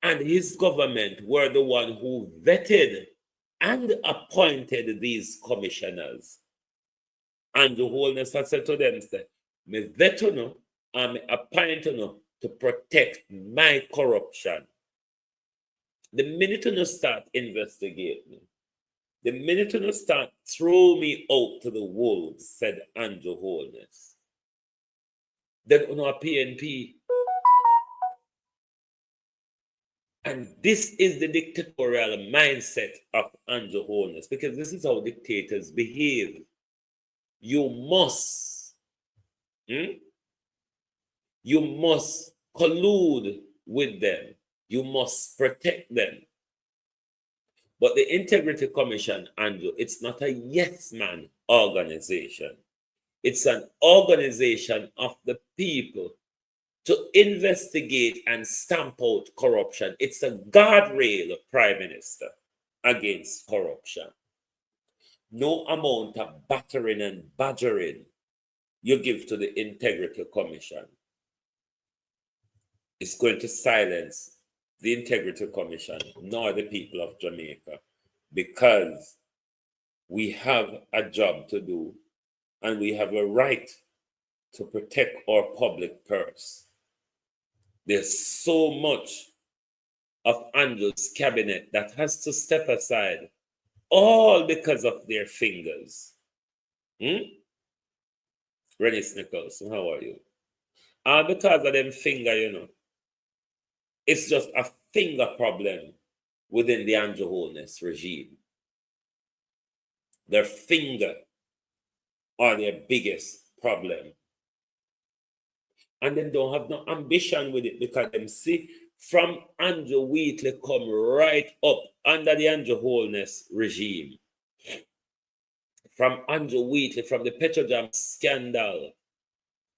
and his government were the one who vetted and appointed these commissioners. Andrew Holness had said to them, me vet you and me appoint you to protect my corruption. The minute you start investigate me, the minute you start throw me out to the wolves, said Andrew Holness, then you know PNP. And this is the dictatorial mindset of Andrew Holness, because this is how dictators behave. You must collude with them. You must protect them. But the Integrity Commission, Andrew, it's not a yes man organization. It's an organization of the people to investigate and stamp out corruption. It's a guardrail, Prime Minister, against corruption. No amount of battering and badgering you give to the Integrity Commission is going to silence the Integrity Commission nor the people of Jamaica, because we have a job to do and we have a right to protect our public purse. There's so much of Andrew's cabinet that has to step aside, all because of their fingers. Rennie Nicholson, how are you? All because of them finger, you know. It's just a finger problem within the Andrew Holness regime. Their finger are their biggest problem. And then don't have no ambition with it, because them see from Andrew Wheatley come right up under the Andrew Holness regime. From Andrew Wheatley, from the Petrojam scandal,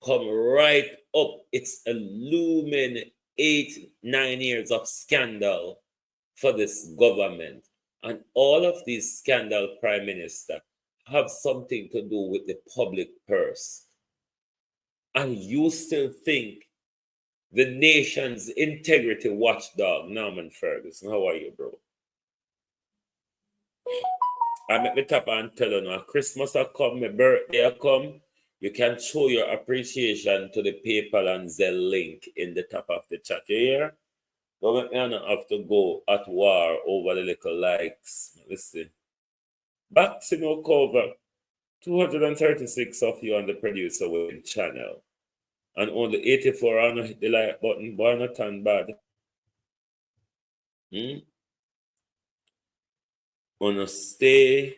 come right up. It's a looming 8-9 years of scandal for this government. And all of these scandal prime ministers have something to do with the public purse. And you still think the nation's integrity watchdog, Norman Ferguson, how are you, bro? I'm at the top and tell you now, Christmas will come, my birthday will come. You can show your appreciation to the PayPal and Zelle link in the top of the chat. You hear? Don't make me not have to go at war over the little likes. Listen. Box in no cover. 236 of you on the producer wing channel. And only 84 on the like button. Boy, not turn bad. Wanna stay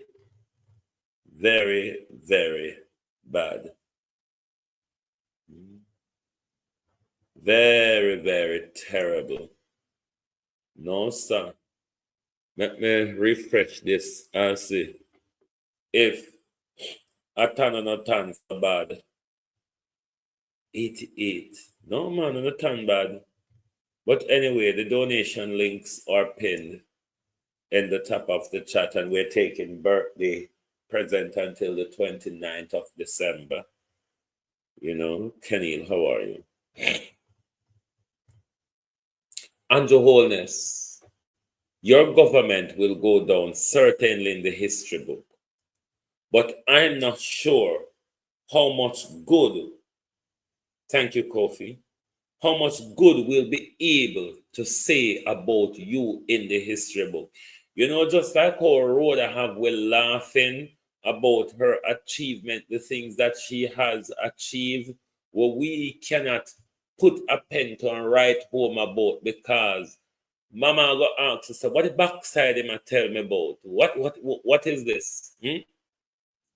very, very bad. Very, very terrible. No, sir. Let me refresh this and see if a ton or not ton so bad. 88. No, man, not ton bad. But anyway, the donation links are pinned in the top of the chat, and we're taking birthday present until the 29th of December. You know, Kenil, how are you? Andrew Holness, your government will go down certainly in the history book, but I'm not sure how much good, thank you, Kofi, how much good we'll be able to say about you in the history book. You know, just like how Rhoda have been laughing about her achievement, the things that she has achieved, well, we cannot put a pen to and write home about, because Mama got asked, so what the backside him tell me about? What is this?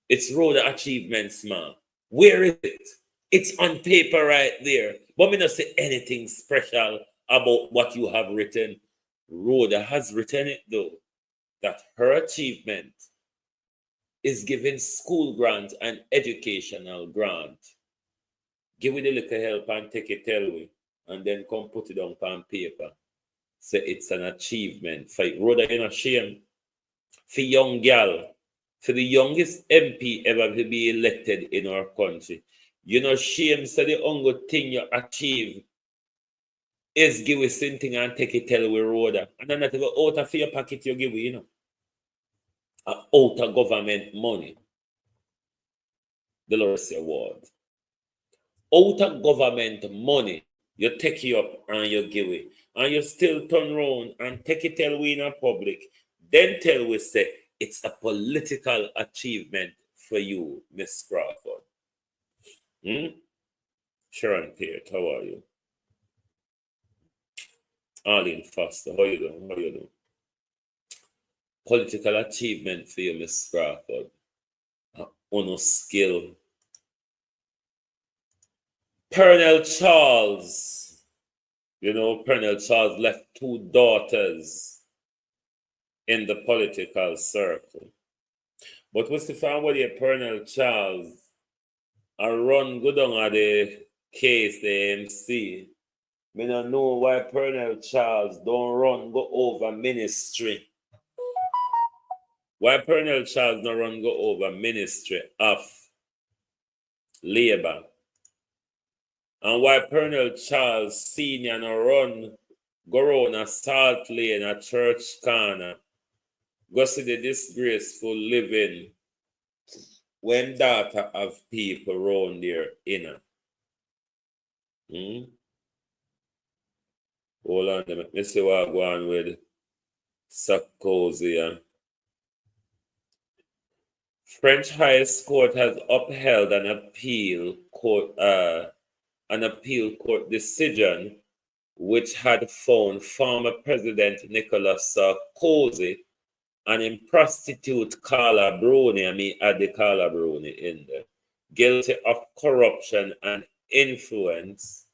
It's Rhoda achievements, man. Where is it? It's on paper right there. But me not say anything special about what you have written. Rhoda has written it though, that her achievement is giving school grant and educational grant. Give me the little help and take it tell we, and then come put it on paper. Say it's an achievement. For Rhoda, you're not shame. For young gal, for the youngest MP ever to be elected in our country, you know, shame. So the only thing you achieve is give us something and take it tell we, Rhoda. And then not even out of your pocket you give, you know. Out of government money. The Dolores Award. Out of government money, you take it up and you give it. And you still turn around and take it tell we in a public. Then tell we say, it's a political achievement for you, Miss Crawford. Sharon Peart, how are you? Arlene Foster, how you doing? How you doing? Political achievement for you, Miss Crawford. Honor skill. Pernell Charles. You know, Pernell Charles left 2 daughters in the political circle. But what's the family of Pernell Charles? I run good on the case, the MC. I don't know why Pernell Charles don't go over ministry. Why Pernell Charles don't go over ministry of labor? And why Pernell Charles Sr. go around a Salt Lane, a church corner, go see the disgraceful living when daughter of people around there inner. Hold on, let me see what I go on with Sarkozy. French highest court has upheld an appeal court decision which had found former President Nicolas Sarkozy and him prostitute Carla Bruni, I mean add the Carla Bruni in there, guilty of corruption and influence,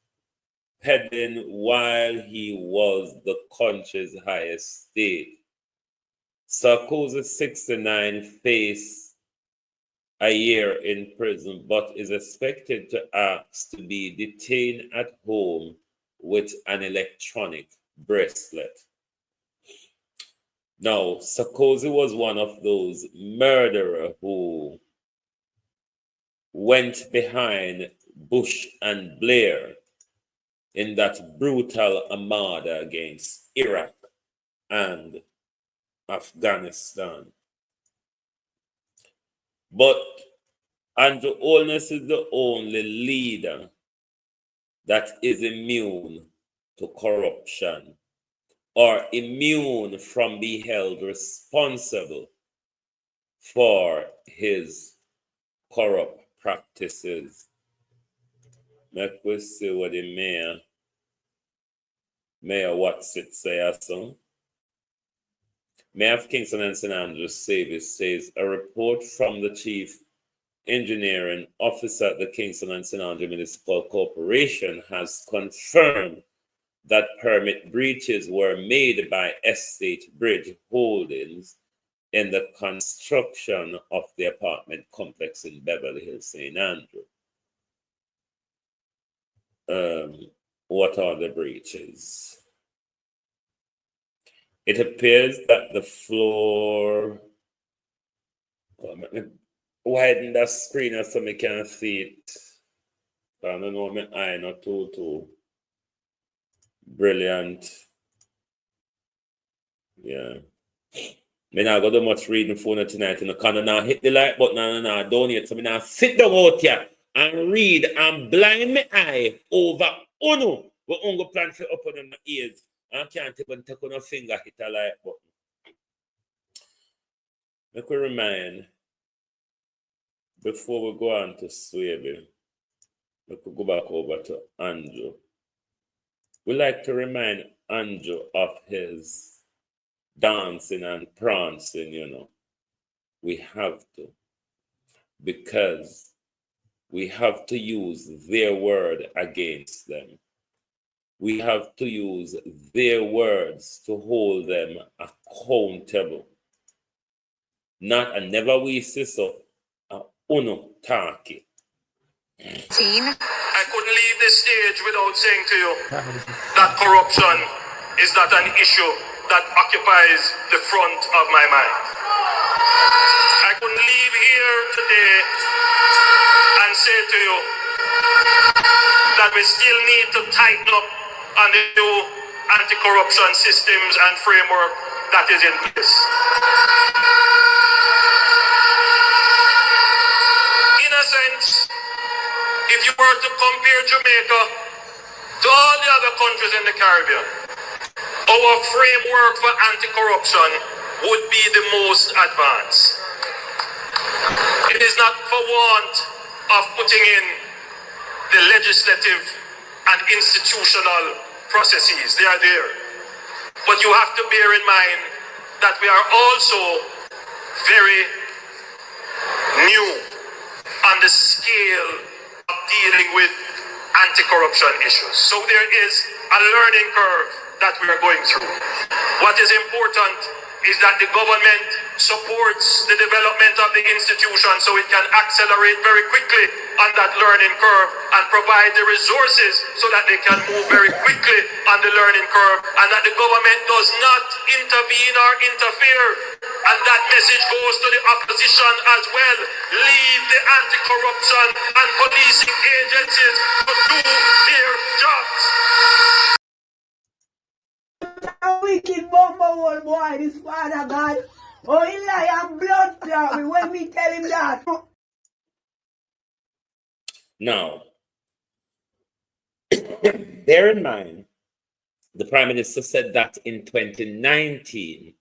peddling while he was the country's highest state. Sarkozy, 69, faced a year in prison, but is expected to ask to be detained at home with an electronic bracelet. Now, Sarkozy was one of those murderers who went behind Bush and Blair in that brutal armada against Iraq and Afghanistan. But Andrew Holness is the only leader that is immune to corruption or immune from being held responsible for his corrupt practices. Let us see what the Mayor Watson say. Mayor of Kingston and St. Andrews Service says a report from the Chief Engineering Officer at the Kingston and St. Andrews Municipal Corporation has confirmed that permit breaches were made by Estate Bridge Holdings in the construction of the apartment complex in Beverly Hills, St. Andrews. What are the breaches? It appears that the floor, widen the screen so I can see it. I don't know, my eye not too brilliant. Yeah. Me not go do much reading phone tonight, and I now hit the like button and don't yet. So me now sit down out here and read and blind my eye over Uno. We only plan to open my ears. I can't even take on a finger hit a like button. Make we remind before we go on to Swaby, we could go back over to Andrew. We like to remind Andrew of his dancing and prancing, you know. We have to. Because we have to use their word against them. We have to use their words to hold them accountable. Not and never we say so. Uno taki. I couldn't leave this stage without saying to you that corruption is not an issue that occupies the front of my mind. I couldn't leave here today and say to you that we still need to tighten up on the new anti-corruption systems and framework that is in place. In a sense, if you were to compare Jamaica to all the other countries in the Caribbean, our framework for anti-corruption would be the most advanced. It is not for want of putting in the legislative and institutional processes. They are there. But you have to bear in mind that we are also very new on the scale of dealing with anti-corruption issues. So there is a learning curve that we are going through. What is important is that the government supports the development of the institution so it can accelerate very quickly on that learning curve and provide the resources so that they can move very quickly on the learning curve, and that the government does not intervene or interfere. And that message goes to the opposition as well. Leave the anti-corruption and policing agencies to do their jobs. Wicked bumbo old boy, this father God. Oh, he lie and blood clot me when me tell him that. Now, bear in mind, the Prime Minister said that in 2019.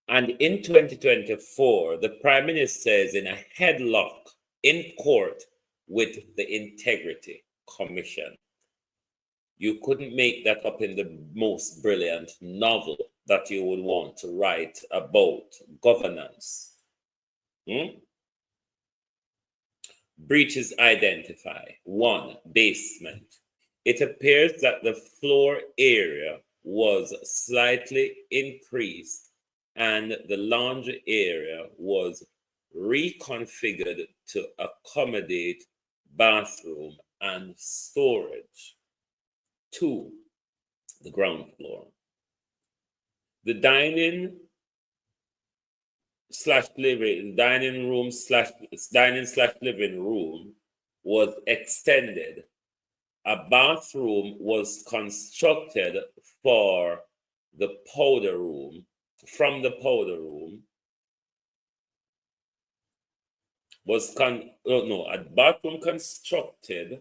And in 2024, the Prime Minister is in a headlock in court with the Integrity Commission. You couldn't make that up in the most brilliant novel that you would want to write about governance. Breaches identify. 1, basement. it appears that the floor area was slightly increased and the laundry area was reconfigured to accommodate bathroom and storage. 2. The ground floor. The dining room slash living room was extended. A bathroom was constructed from the powder room a bathroom constructed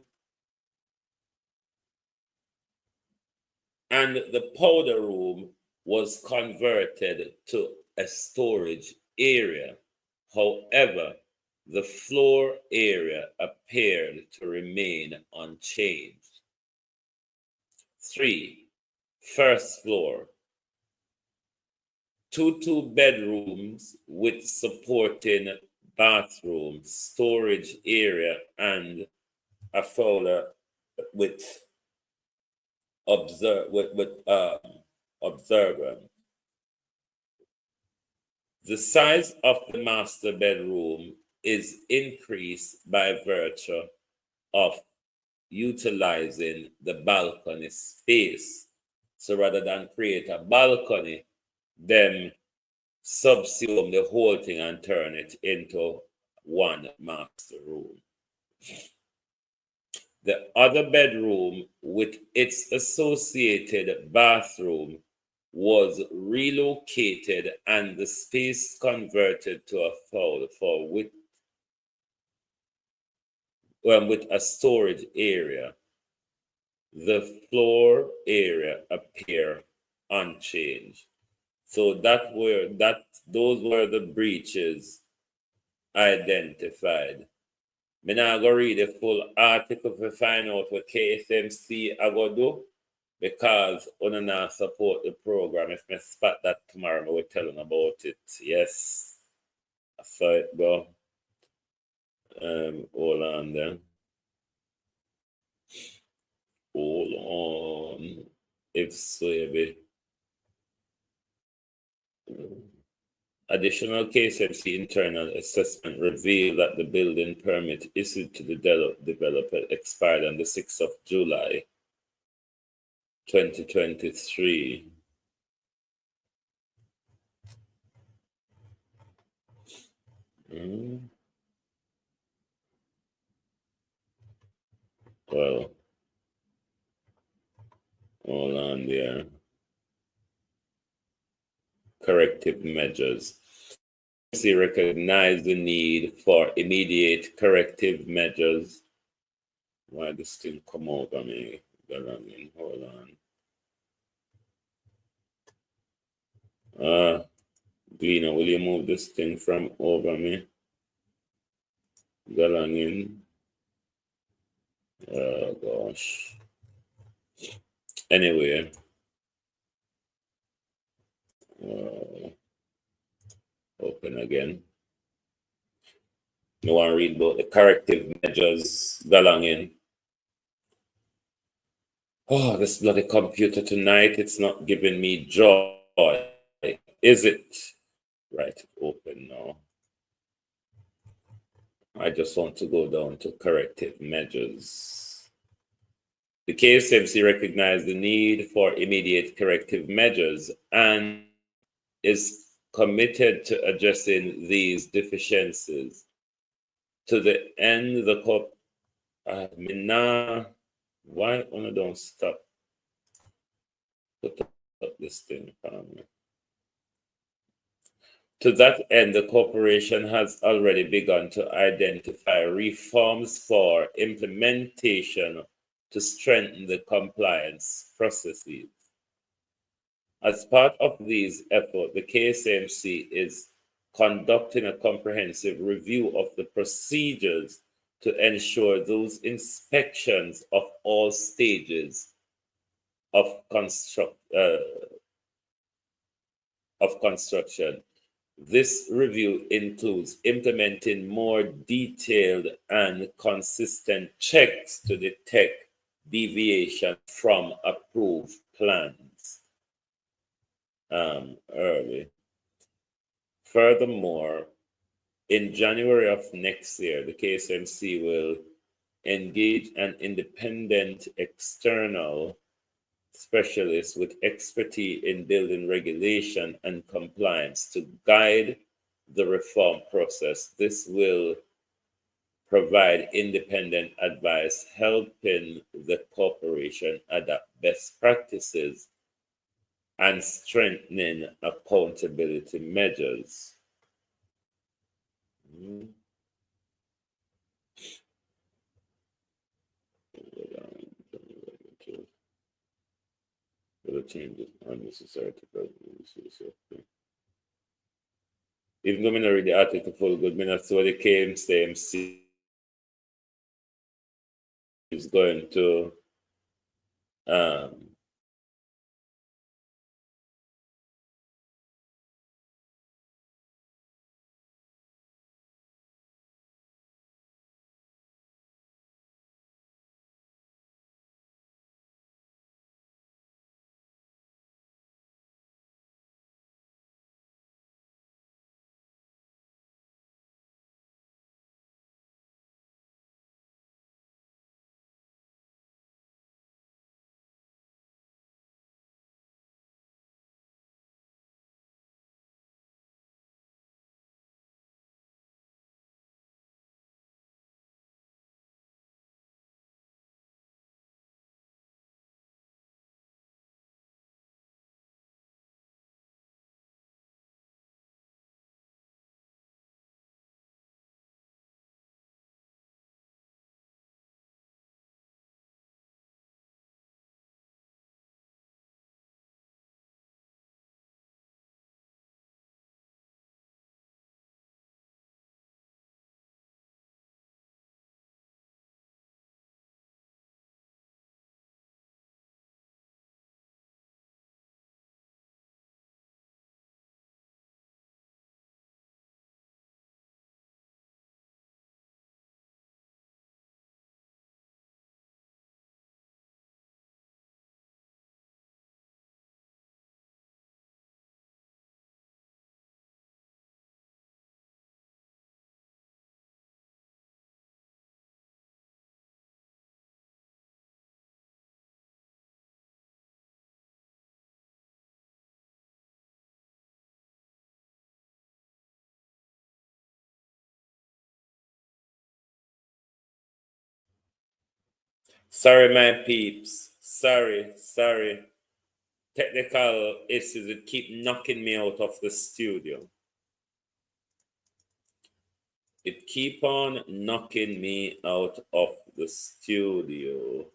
and the powder room was converted to a storage area. However, the floor area appeared to remain unchanged. 3. First floor. 2 bedrooms with supporting bathroom, storage area, and a folder with observer. The size of the master bedroom is increased by virtue of utilizing the balcony space. So rather than create a balcony, them subsume the whole thing and turn it into one master room. The other bedroom with its associated bathroom was relocated and the space converted to a fold with a storage area. The floor area appear unchanged. So those were the breaches identified. Me now go read the full article to find out what KSMC I go do, because una not support the program. If me spot that tomorrow, I will tell them about it. Yes, I saw it go. Hold on then. Hold on. If so, be. Additional KSMC internal assessment revealed that the building permit issued to the developer expired on the 6th of July, 2023. Well, hold on there. Corrective measures. We recognize the need for immediate corrective measures. Why this thing come over me? Hold on. Gleaner, will you move this thing from over me? Galangin. Oh gosh. Anyway. Open again. You want to read about the corrective measures galangin. Oh, this bloody computer tonight, it's not giving me joy. Is it? Right, open now. I just want to go down to corrective measures. The KSMC recognized the need for immediate corrective measures and is committed to addressing these deficiencies. To the end, the why one don't stop? Put up this thing on me. To that end, the corporation has already begun to identify reforms for implementation to strengthen the compliance processes. As part of these efforts, the KSMC is conducting a comprehensive review of the procedures to ensure those inspections of all stages of construction. This review includes implementing more detailed and consistent checks to detect deviation from approved plans early. Furthermore, in January of next year, the KSMC will engage an independent external specialist with expertise in building regulation and compliance to guide the reform process. This will provide independent advice, helping the corporation adapt best practices and strengthening accountability measures. The changes unnecessary to even though I not read the article full good, I saw the KMC is going to sorry, my peeps. Sorry. Technical issues that keep knocking me out of the studio. It keep on knocking me out of the studio.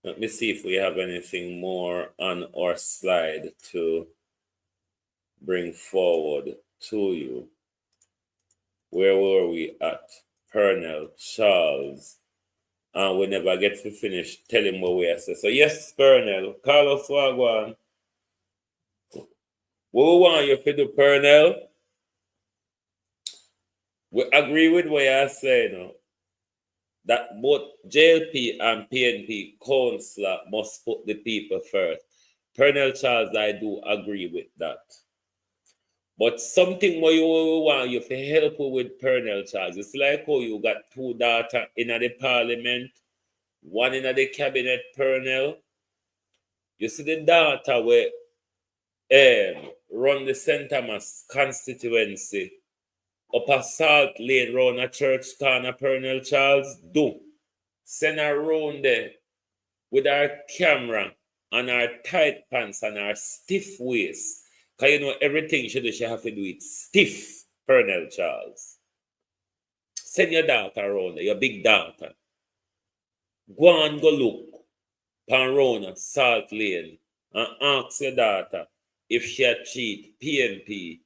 Let me see if we have anything more on our slide to bring forward to you. Where were we at? Pernell, Charles. We never get to finish. Tell him what we are saying. So yes, Pernell, Carlos Wagwan. What we want you to do, Pernell? We agree with what you say now. That both JLP and PNP councillor must put the people first. Pernell Charles, I do agree with that. But something more you want you to help with Pernell Charles. It's like how you got two daughters in the parliament, one in the cabinet, Pernell. You see the daughter where run the St. Thomas constituency up a Salt Lane round a church corner, Pernell Charles, do. Send her round there with her camera and her tight pants and her stiff waist. Because you know everything she do, she have to do it stiff, Pernell Charles. Send your daughter around there, your big daughter. Go and go look pan round Salt Lane and ask your daughter if she had cheat PNP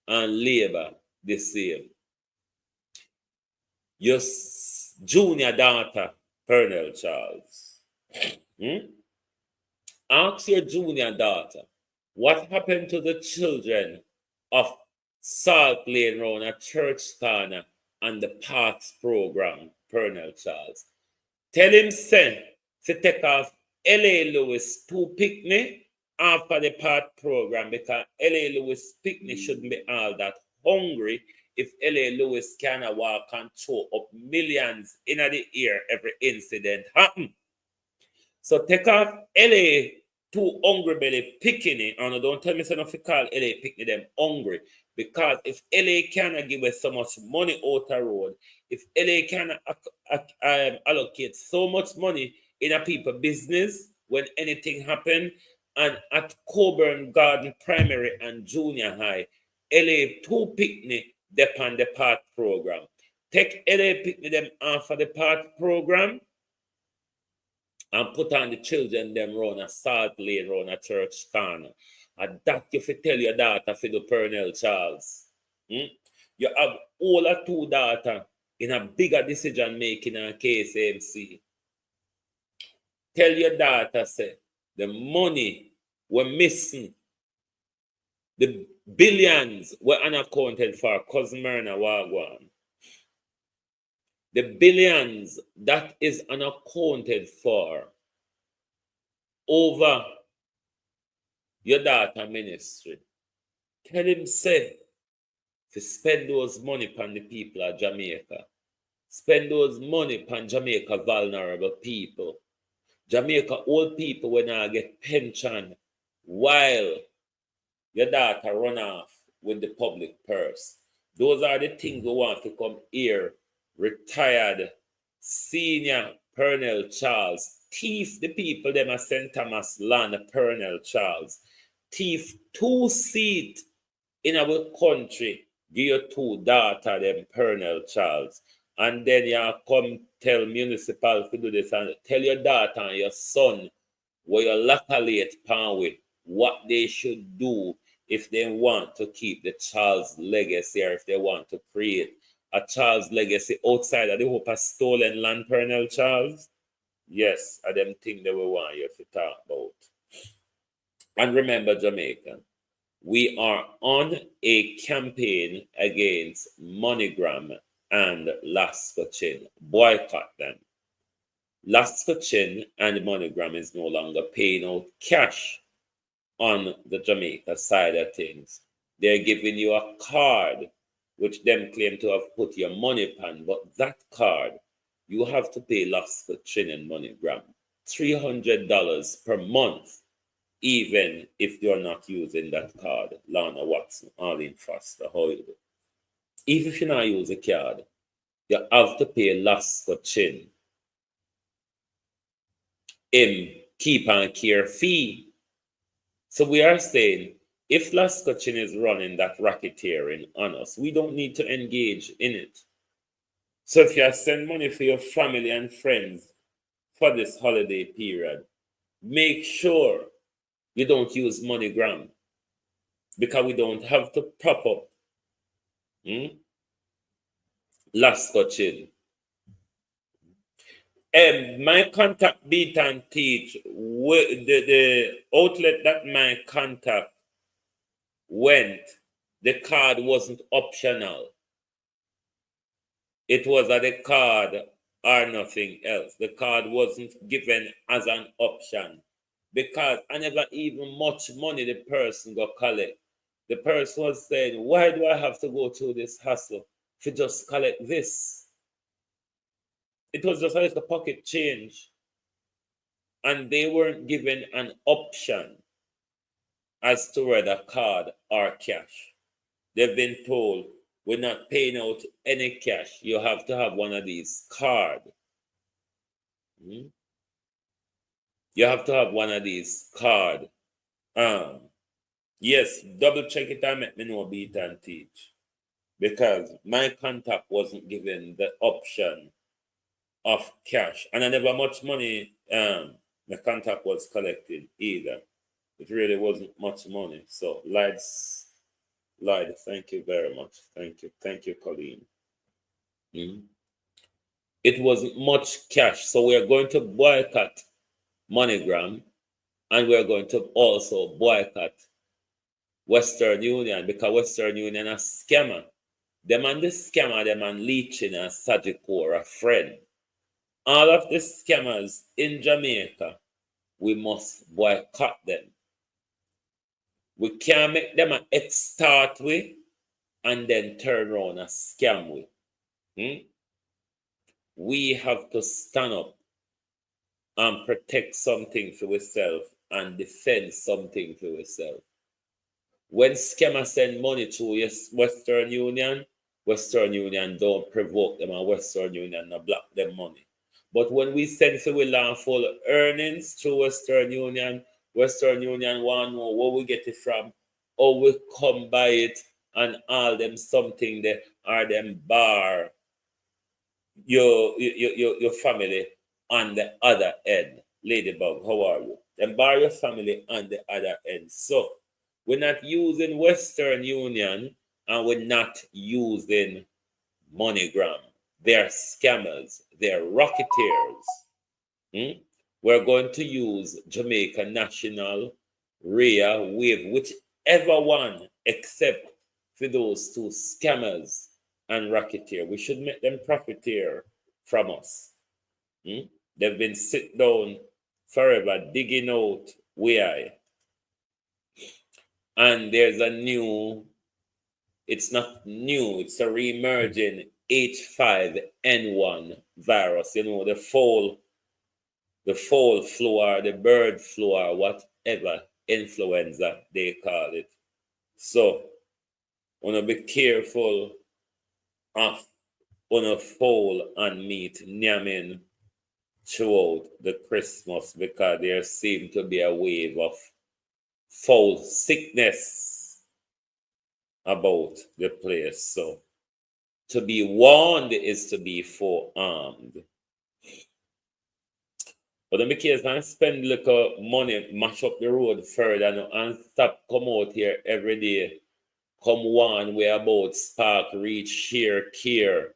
and Labour the same. Your junior daughter, Pernell Charles. Ask your junior daughter, what happened to the children of Salt Lane round a church corner and the Parks program, Pernell Charles? Tell him send to take off L.A. Lewis 2 picnic after the part program, because L.A. Lewis picnic shouldn't be all that hungry if L.A. Lewis can walk and throw up millions in the air every incident happen. So take off L.A. 2 hungry belly picking it, and don't tell me so enough to call L.A. picnic them hungry, because if L.A. cannot give us so much money out the road, if LA can allocate so much money in a people business when anything happen, and at Coburn Garden Primary and Junior High, LA 2 picnic depend the part program. Take LA picnic them off of the part program and put on the children them round a salt lane round a church corner. And that you fi tell your daughter for the Pernell Charles. You have all a 2 daughter in a bigger decision making on KCMC. Tell your daughter, say, the money we're missing, the billions were unaccounted for, Cousin Myrna Wagwan. The billions that is unaccounted for over your daughter ministry. Tell him, say, to spend those money upon the people of Jamaica. Spend those money upon Jamaica vulnerable people. Jamaica old people when I get pension while your daughter run off with the public purse. Those are the things we want to come here. Retired senior Pernell Charles. Thief the people them at St. Thomas Land Pernell Charles. Thief 2 seats in our country. Give your 2 daughter them Pernell Charles. And then you come tell municipal to do this and tell your daughter and your son where you localate pan with what they should do if they want to keep the Charles legacy, or if they want to create a Charles legacy outside of the hope of stolen land, Pernell Charles. Yes, I them thing that we want you to talk about. And remember, Jamaica, we are on a campaign against MoneyGram and Lascochin. Boycott them. Lascochin and MoneyGram is no longer paying out cash on the Jamaica side of things. They're giving you a card which them claim to have put your money upon, but that card you have to pay Lascochin and MoneyGram $300 per month, even if you're not using that card. Lana Watson, Arlene Foster, how you do? Even if you not use a card, you have to pay Lascochin in keep and care fee. So we are saying, if Lascochin is running that racketeering on us, we don't need to engage in it. So if you send money for your family and friends for this holiday period, make sure you don't use MoneyGram, because we don't have to prop up Lascochin. My contact beat and teach, the outlet that my contact went, the card wasn't optional. It was the card or nothing else. The card wasn't given as an option, because I never even much money the person got collect. The person was saying, why do I have to go through this hassle to just collect this? It was just like a pocket change. And they weren't given an option as to whether card or cash. They've been told, we're not paying out any cash. You have to have one of these cards. You have to have one of these cards. Yes, double check it and make me know beat and teach. Because my contact wasn't given the option of cash. And I never much money the contact was collecting either. It really wasn't much money. So Lloyd, thank you very much. Thank you, Colleen. It wasn't much cash. So we are going to boycott MoneyGram, and we are going to also boycott Western Union, because Western Union a scammer. Them and the scammer, them and leeching a Sajiko or a friend. All of the scammers in Jamaica, we must boycott them. We can't make them an start with and then turn around and scam with. We have to stand up and protect something for ourselves and defend something for ourselves. When scammers send money to Western Union don't provoke them and Western Union not block them money. But when we send for lawful earnings through Western Union want to know where we get it from, or we come by it and all them something there or them bar your family on the other end. Ladybug, how are you? Then bar your family on the other end. So we're not using Western Union and we're not using MoneyGram. They're scammers. They're rocketeers. We're going to use Jamaica National, RIA, Wave, whichever one, except for those two scammers and racketeer. We should make them profiteer from us. They've been sit down forever digging out where. And there's a new, it's not new, it's a re-emerging H5N1 virus. You know, the fall flu or the bird flu or whatever influenza they call it. So, wanna be careful of fowl and meat nyamming throughout the Christmas, because there seems to be a wave of fowl sickness about the place. So to be warned is to be forearmed. But in the case, I spend little money, mash up the road further and stop come out here every day. Come one way about spark, reach, share, care,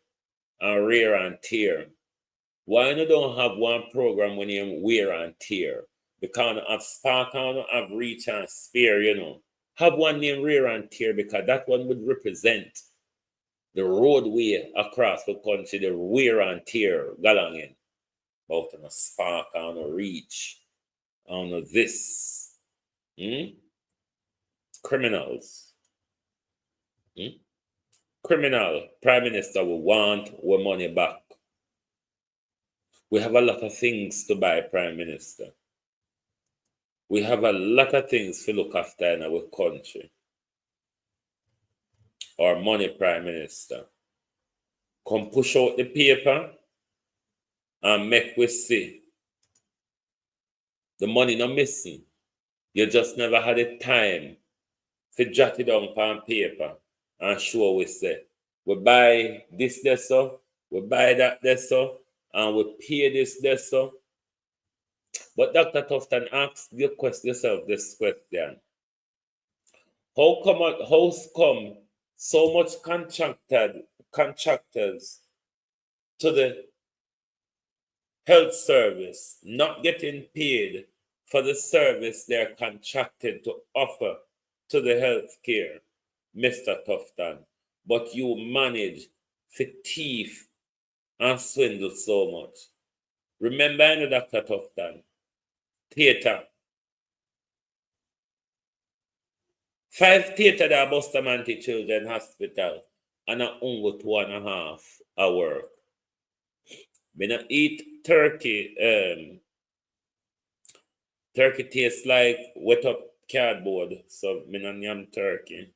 and rear and tear. Why you don't have one program when you wear and tear? Because of spark and of reach and spare, you know. Have one named rear and tear, because that one would represent the roadway across the country, the wear and tear galangin. About on a spark, on a reach, on a this. Criminals. Criminal Prime Minister will want our money back. We have a lot of things to buy, Prime Minister. We have a lot of things to look after in our country. Our money, Prime Minister. Come push out the paper and make we see. The money not missing. You just never had the time to jot it down on paper and show we say, we buy this there so, we buy that there so, and we pay this there so. But Dr. Tufton, ask yourself this question. How come so much contractors to the health service not getting paid for the service they're contracted to offer to the health care, Mr. Tufton, but you manage to thief and swindle so much? Remember, I know Dr. Tufton, theater. 5 theater that Bustamante Children's Hospital and a only 2.5 hour work. Me not eat turkey. Turkey tastes like wet up cardboard, so me not yam turkey.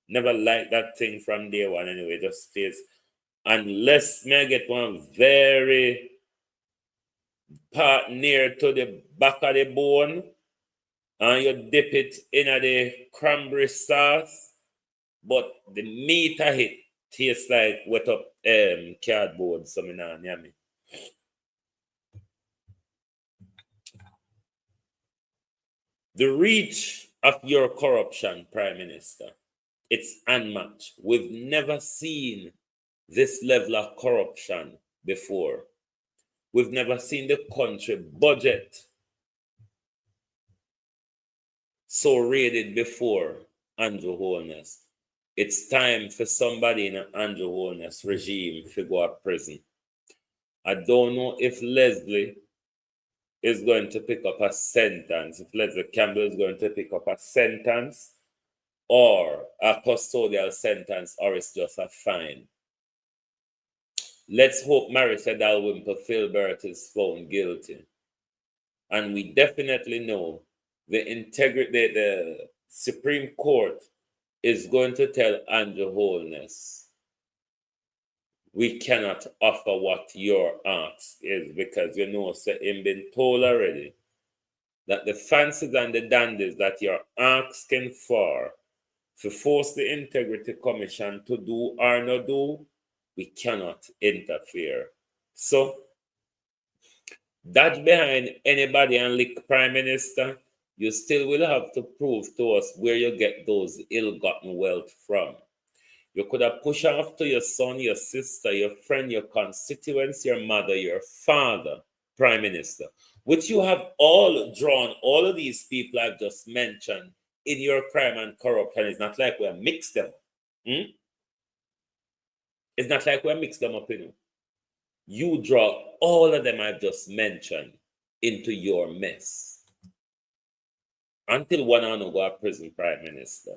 Never liked that thing from day one anyway, just tastes. Unless me I get one very part near to the back of the bone, and you dip it in the cranberry sauce, but the meat of it tastes like wet up cardboard, so me not yummy. The reach of your corruption, Prime Minister, it's unmatched. We've never seen this level of corruption before. We've never seen the country budget so raided before, Andrew Holness. It's time for somebody in an Andrew Holness regime to go to prison. I don't know if Leslie is going to pick up a sentence, if Leslie Campbell is going to pick up a sentence or a custodial sentence, or it's just a fine. Let's hope Marissa Dalrymple Filbert is found guilty. And we definitely know the Supreme Court is going to tell Andrew Holness, we cannot offer what your ask is, because you know, so him been told already that the fancies and the dandies that you're asking for to force the Integrity Commission to do or not do, we cannot interfere. So that behind anybody and lick Prime Minister, you still will have to prove to us where you get those ill-gotten wealth from. You could have pushed off to your son, your sister, your friend, your constituents, your mother, your father, Prime Minister, which you have all drawn, all of these people I've just mentioned, in your crime and corruption. It's not like we have mixed them. It's not like we have mixed them up, you know. You draw all of them I've just mentioned into your mess. Until one or no go to prison, Prime Minister,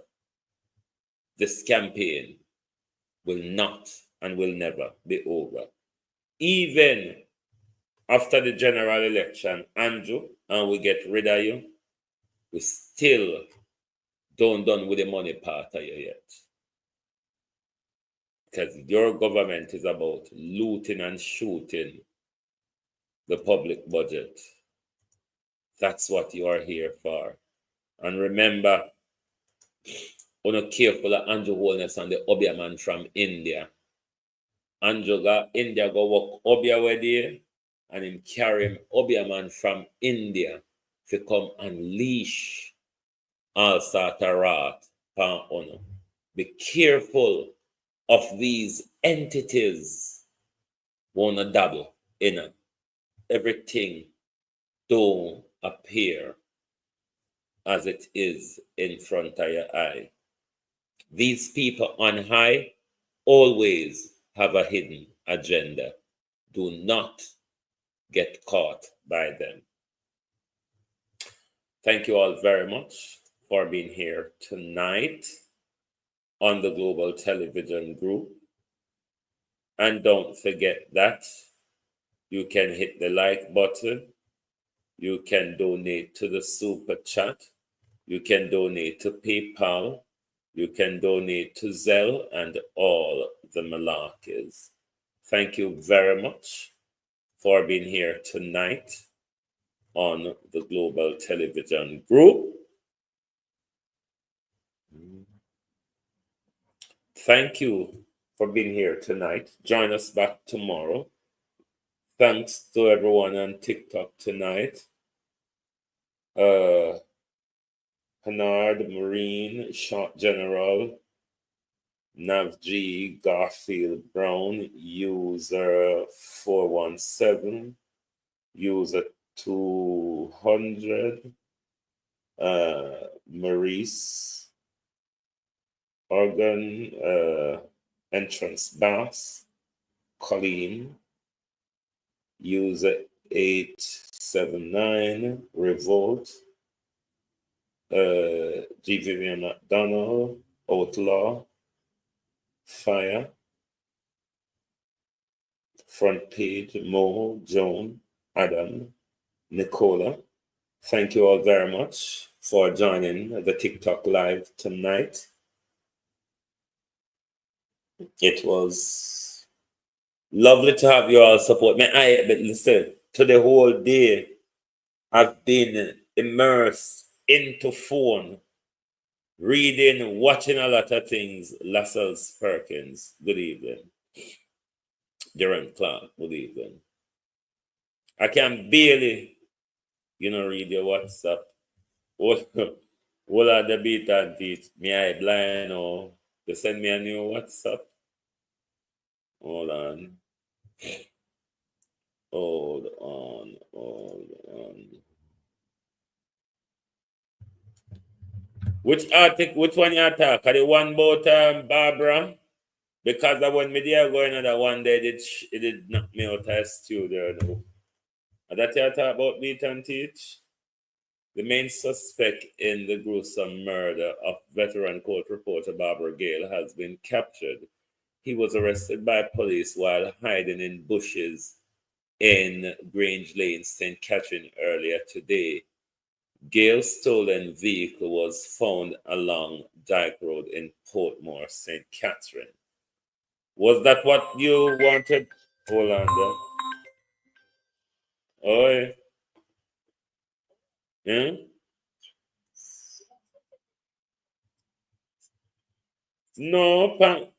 this campaign will not and will never be over. Even after the general election, Andrew, and we get rid of you, we still don't done with the money part of you yet. Because your government is about looting and shooting the public budget. That's what you are here for. And remember, we're not careful of Andrew Holness and the Obia man from India. Andrew got India go walk Obia with you, and him carry him Obia man from India to come unleash all sort of wrath upon honor. Be careful of these entities wanna dabble in it. Everything don't appear as it is in front of your eye. These people on high always have a hidden agenda. Do not get caught by them. Thank you all very much for being here tonight on the Global Television Group. And don't forget that you can hit the like button. You can donate to the Super Chat. You can donate to PayPal. You can donate to Zelle and all the malarkeys. Thank you very much for being here tonight on the Global Television Group. Thank you for being here tonight. Join us back tomorrow. Thanks to everyone on TikTok tonight. Hennard, Marine, Shot General, NavG, Garfield Brown, user 417, user 200, Maurice, Organ, Entrance Bass, Colleen, user 879, Revolt, G. Vivian McDonald, Outlaw, Fire, Front Page, Mo, Joan, Adam, Nicola. Thank you all very much for joining the TikTok live tonight. It was lovely to have you all support me. But listen, to the whole day, I've been immersed into phone, reading, watching a lot of things. Lascelles Perkins, good evening. Durant Clark, good evening. I can barely, read your WhatsApp. What are the beat and teach? Me I blind or you send me a new WhatsApp? Hold on. Which one you attack? Are the one about Barbara? Because I when me there going on that one day, it did knock me out of the studio. No. And that you talk about beat and teach? The main suspect in the gruesome murder of veteran court reporter Barbara Gale has been captured. He was arrested by police while hiding in bushes in Grange Lane, St. Catherine earlier today. Gale's stolen vehicle was found along Dyke Road in Portmore, St. Catherine. Was that what you wanted? Hold on there. Oi. Yeah? No,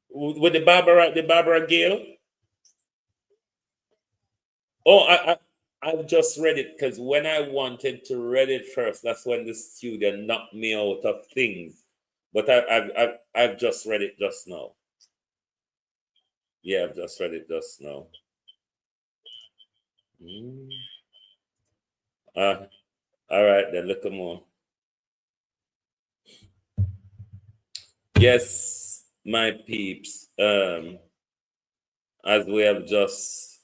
with the Barbara Gale? Oh, I've just read it because when I wanted to read it first, that's when the studio knocked me out of things. But I've just read it just now. Yeah, I've just read it just now. All right, then look more. Yes, my peeps. As we have just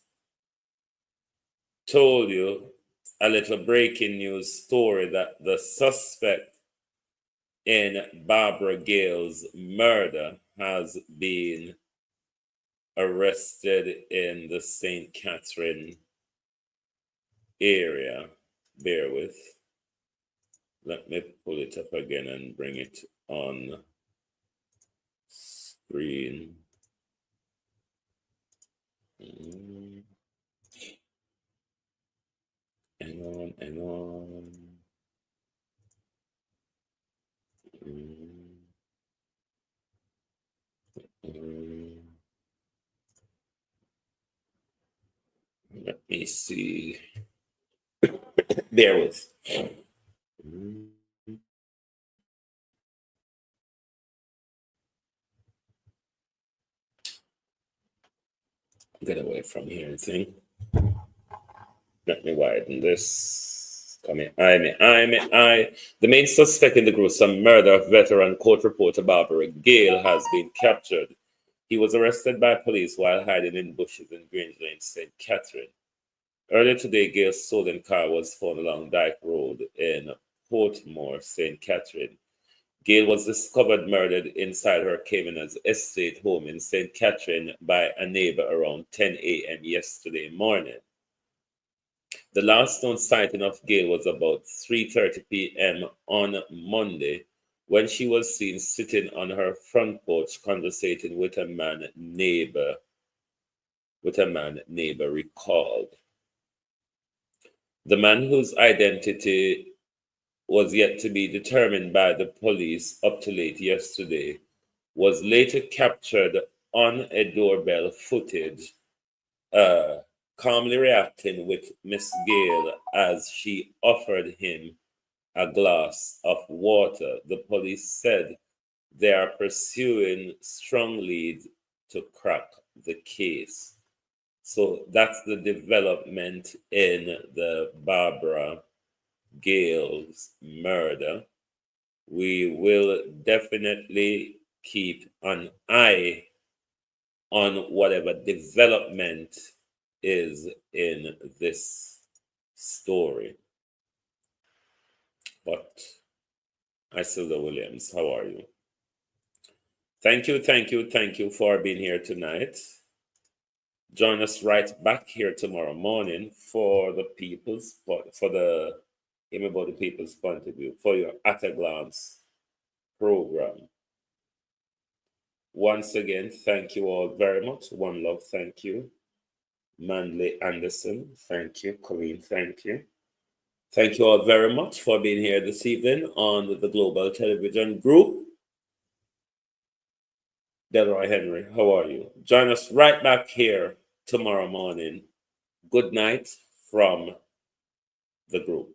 told you, a little breaking news story that the suspect in Barbara Gale's murder has been arrested in the St. Catherine area. Bear with. Let me pull it up again and bring it on screen. Hang on. Let me see. Bear with. Get away from here and thing. Let me widen this. Come here. I. The main suspect in the gruesome murder of veteran court reporter Barbara Gale has been captured. He was arrested by police while hiding in bushes in Grange Lane, St. Catherine. Earlier today, Gale's stolen car was found along Dyke Road in Portmore, St. Catherine. Gale was discovered murdered inside her Caymanas estate home in St. Catherine by a neighbor around 10 a.m. yesterday morning. The last known sighting of Gale was about 3:30 p.m. on Monday, when she was seen sitting on her front porch conversating with a man neighbor recalled. The man, whose identity was yet to be determined by the police up to late yesterday, was later captured on a doorbell footage, calmly reacting with Miss Gale as she offered him a glass of water. The police said they are pursuing strong leads to crack the case. So that's the development in the Barbara Gale's murder. We will definitely keep an eye on whatever development is in this story. But Isilda Williams, how are you? Thank you for being here tonight. Join us right back here tomorrow morning for the people's point of view, for your At a Glance program. Once again, thank you all very much. One love, thank you. Manley Anderson, thank you. Colleen, thank you. Thank you all very much for being here this evening on the Global Television Group. Delroy Henry, how are you? Join us right back here tomorrow morning. Good night from the group.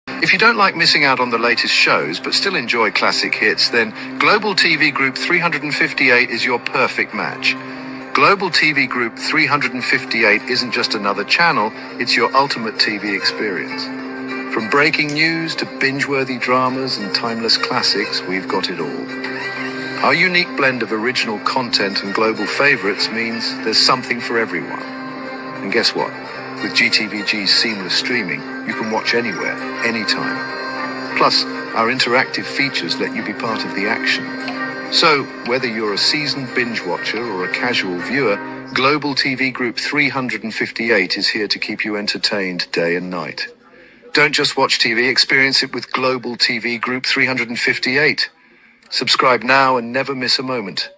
If you don't like missing out on the latest shows but still enjoy classic hits, then Global TV Group 358 is your perfect match. Global TV Group 358 isn't just another channel, it's your ultimate TV experience. From breaking news to binge-worthy dramas and timeless classics, we've got it all. Our unique blend of original content and global favorites means there's something for everyone. And guess what? With GTVG's seamless streaming, you can watch anywhere, anytime. Plus, our interactive features let you be part of the action. So, whether you're a seasoned binge watcher or a casual viewer, Global TV Group 358 is here to keep you entertained day and night. Don't just watch TV, experience it with Global TV Group 358. Subscribe now and never miss a moment.